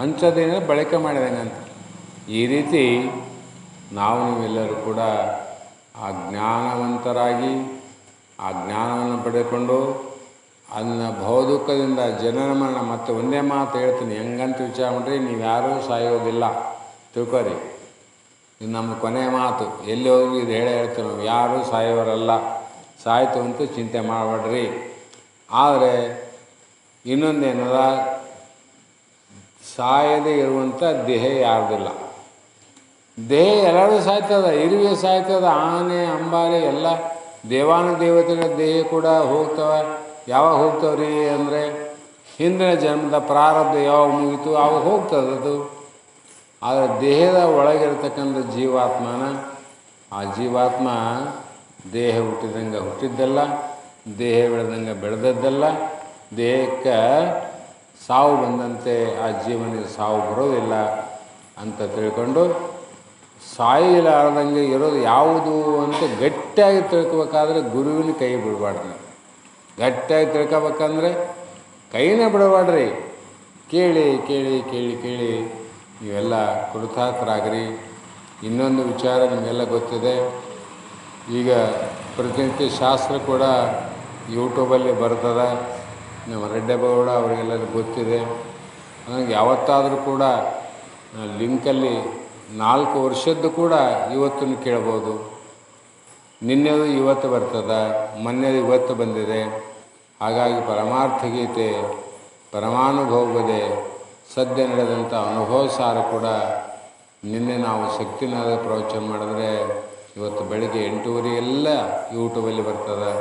ಹಂಚೋದೇನೆ ಬಳಕೆ ಮಾಡಿದಂಗೆ ಅಂತ. ಈ ರೀತಿ ನೀವೆಲ್ಲರೂ ಕೂಡ ಆ ಜ್ಞಾನವಂತರಾಗಿ ಆ ಜ್ಞಾನವನ್ನು ಪಡೆದುಕೊಂಡು ಅದನ್ನು ಬಹುದುಃಖದಿಂದ ಜನನ ಮರಣ. ಮತ್ತು ಒಂದೇ ಮಾತು ಹೇಳ್ತೀನಿ, ಹೆಂಗಂತ ವಿಚಾರ ಮಾಡಿರಿ, ನೀವು ಯಾರೂ ಸಾಯೋದಿಲ್ಲ ತಿಳ್ಕೊರಿ. ಇದು ನಮ್ಮ ಕೊನೆಯ ಮಾತು. ಎಲ್ಲಿ ಹೋಗಿ ಇದು ಹೇಳ್ತೀವಿ ನಾವು, ಯಾರೂ ಸಾಯೋರಲ್ಲ, ಸಾಯ್ತು ಅಂತೂ ಚಿಂತೆ ಮಾಡಬೇಡ್ರಿ. ಆದರೆ ಇನ್ನೊಂದೇನದ, ಸಾಯದೇ ಇರುವಂಥ ದೇಹ ಯಾರ್ದಿಲ್ಲ. ದೇಹ ಎಲ್ಲರೂ ಸಾಯ್ತದ, ಇರುವೆ ಸಾಯ್ತದ, ಆನೆ ಅಂಬಾರಿ ಎಲ್ಲ ದೇವಾನುದೇವತೆಗಳ ದೇಹ ಕೂಡ ಹೋಗ್ತವೆ. ಯಾವಾಗ ಹೋಗ್ತವ್ರಿ ಅಂದರೆ ಹಿಂದಿನ ಜನ್ಮದ ಪ್ರಾರಬ್ಧ ಯಾವಾಗ ಮುಗಿತು ಆವಾಗ ಹೋಗ್ತದದು. ಆದರೆ ದೇಹದ ಒಳಗಿರ್ತಕ್ಕಂಥ ಜೀವಾತ್ಮನ, ಆ ಜೀವಾತ್ಮ ದೇಹ ಹುಟ್ಟಿದಂಗೆ ಹುಟ್ಟಿದ್ದಲ್ಲ, ದೇಹ ಬೆಳೆದಂಗೆ ಬೆಳೆದದ್ದಲ್ಲ. ದೇಹಕ್ಕೆ ಸಾವು ಬಂದಂತೆ ಆ ಜೀವನಿಗೆ ಸಾವು ಬರೋದಿಲ್ಲ ಅಂತ ತಿಳ್ಕೊಂಡು ಸಾಯಿಲಾರ್ದಂಗೆ ಇರೋದು ಯಾವುದು ಅಂತ ಗಟ್ಟಿಯಾಗಿ ತಿಳ್ಕೊಬೇಕಾದ್ರೆ ಗುರುವಿನ ಕೈ ಬಿಡಬಾರ್ದು. ಗಟ್ಟಿಯಾಗಿ ತಿಳ್ಕೊಬೇಕಂದ್ರೆ ಕೈನೇ ಬಿಡಬಾಡ್ರಿ. ಕೇಳಿ ಕೇಳಿ ಕೇಳಿ ಕೇಳಿ ನೀವೆಲ್ಲ ಕೃತಾರ್ಥರಾಗ್ರಿ. ಇನ್ನೊಂದು ವಿಚಾರ ನಿಮಗೆಲ್ಲ ಗೊತ್ತಿದೆ, ಈಗ ಪ್ರತಿನಿತ್ಯ ಶಾಸ್ತ್ರ ಕೂಡ ಯೂಟ್ಯೂಬಲ್ಲಿ ಬರ್ತದೆ. ನಮ್ಮ ರೆಡ್ಡೇಗೌಡ ಅವರಿಗೆಲ್ಲರಿಗೂ ಗೊತ್ತಿದೆ. ನನಗೆ ಯಾವತ್ತಾದರೂ ಕೂಡ ಲಿಂಕಲ್ಲಿ 4 ವರ್ಷದ್ದು ಕೂಡ ಇವತ್ತನ್ನು ಕೇಳ್ಬೋದು. ನಿನ್ನೆದು ಇವತ್ತು ಬರ್ತದೆ, ಮೊನ್ನೆದು ಇವತ್ತು ಬಂದಿದೆ. ಹಾಗಾಗಿ ಪರಮಾರ್ಥ ಗೀತೆ, ಪರಮಾನುಭವದೆ ಸದ್ಯ ನಡೆದಂಥ ಅನುಭವ ಸಾರ ಕೂಡ ನಿನ್ನೆ ನಾವು ಶಕ್ತಿನಾದ ಪ್ರವಚನ ಮಾಡಿದ್ರೆ ಇವತ್ತು ಬೆಳಗ್ಗೆ 8:30 ಎಲ್ಲ ಯೂಟ್ಯೂಬಲ್ಲಿ ಬರ್ತದೆ.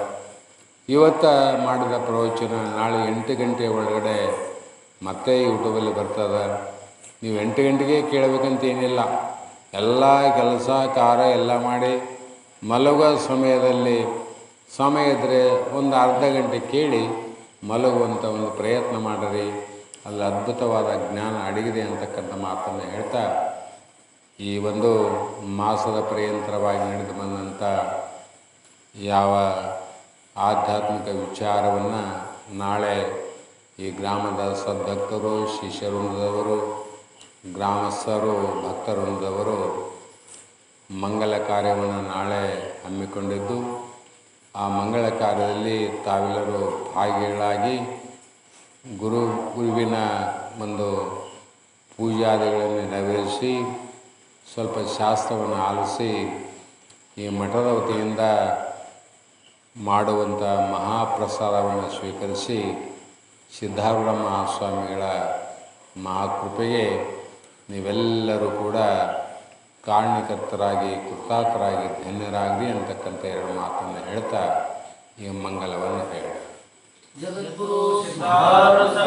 ಇವತ್ತು ಮಾಡಿದ ಪ್ರವಚನ ನಾಳೆ 8 ಗಂಟೆ ಒಳಗಡೆ ಮತ್ತೆ ಯೂಟ್ಯೂಬಲ್ಲಿ ಬರ್ತದೆ. ನೀವು 8 ಗಂಟೆಗೆ ಕೇಳಬೇಕಂತ ಏನಿಲ್ಲ. ಎಲ್ಲ ಕೆಲಸ ಕಾರ್ಯ ಎಲ್ಲ ಮಾಡಿ ಮಲಗುವ ಸಮಯದಲ್ಲಿ ಸಮಯ ಇದ್ದರೆ ಒಂದು ಅರ್ಧ ಗಂಟೆ ಕೇಳಿ ಮಲಗುವಂಥ ಒಂದು ಪ್ರಯತ್ನ ಮಾಡಿರಿ. ಅಲ್ಲಿ ಅದ್ಭುತವಾದ ಜ್ಞಾನ ಅಡಗಿದೆ ಅಂತಕ್ಕಂಥ ಮಾತನ್ನು ಹೇಳ್ತಾ, ಈ ಒಂದು ಮಾಸದ ಪರ್ಯಂತರವಾಗಿ ನಡೆದು ಬಂದಂಥ ಯಾವ ಆಧ್ಯಾತ್ಮಿಕ ವಿಚಾರವನ್ನು ನಾಳೆ ಈ ಗ್ರಾಮದ ಸದ್ಭಕ್ತರು, ಶಿಷ್ಯವೃಂದದವರು, ಗ್ರಾಮಸ್ಥರು, ಭಕ್ತವೃಂದದವರು ಮಂಗಲ ಕಾರ್ಯವನ್ನು ನಾಳೆ ಹಮ್ಮಿಕೊಂಡಿದ್ದು, ಆ ಮಂಗಳ ಕಾರ್ಯದಲ್ಲಿ ತಾವೆಲ್ಲರೂ ಭಾಗಿಗಳಾಗಿ ಗುರುವಿನ ಒಂದು ಪೂಜಾದಿಗಳನ್ನು ನೆರವೇರಿಸಿ ಸ್ವಲ್ಪ ಶಾಸ್ತ್ರವನ್ನು ಆಲಿಸಿ ಈ ಮಠದ ವತಿಯಿಂದ ಮಾಡುವಂಥ ಮಹಾಪ್ರಸಾದವನ್ನು ಸ್ವೀಕರಿಸಿ ಸಿದ್ಧಾರೂಢ ಮಹಾಸ್ವಾಮಿಗಳ ಮಹಾಕೃಪೆಗೆ ನೀವೆಲ್ಲರೂ ಕೂಡ ಕಾರಣಕರ್ತರಾಗಿ ಕೃತಾರ್ಥರಾಗಿ ಧನ್ಯರಾಗಲಿ ಅಂತಕ್ಕಂಥ 2 ಮಾತನ್ನು ಹೇಳ್ತಾ ಈ ಮಂಗಲವನ್ನು ಹೇಳಿ. ಜಗದ್ಗುರು ಸಿದ್ಧಾರೂಢ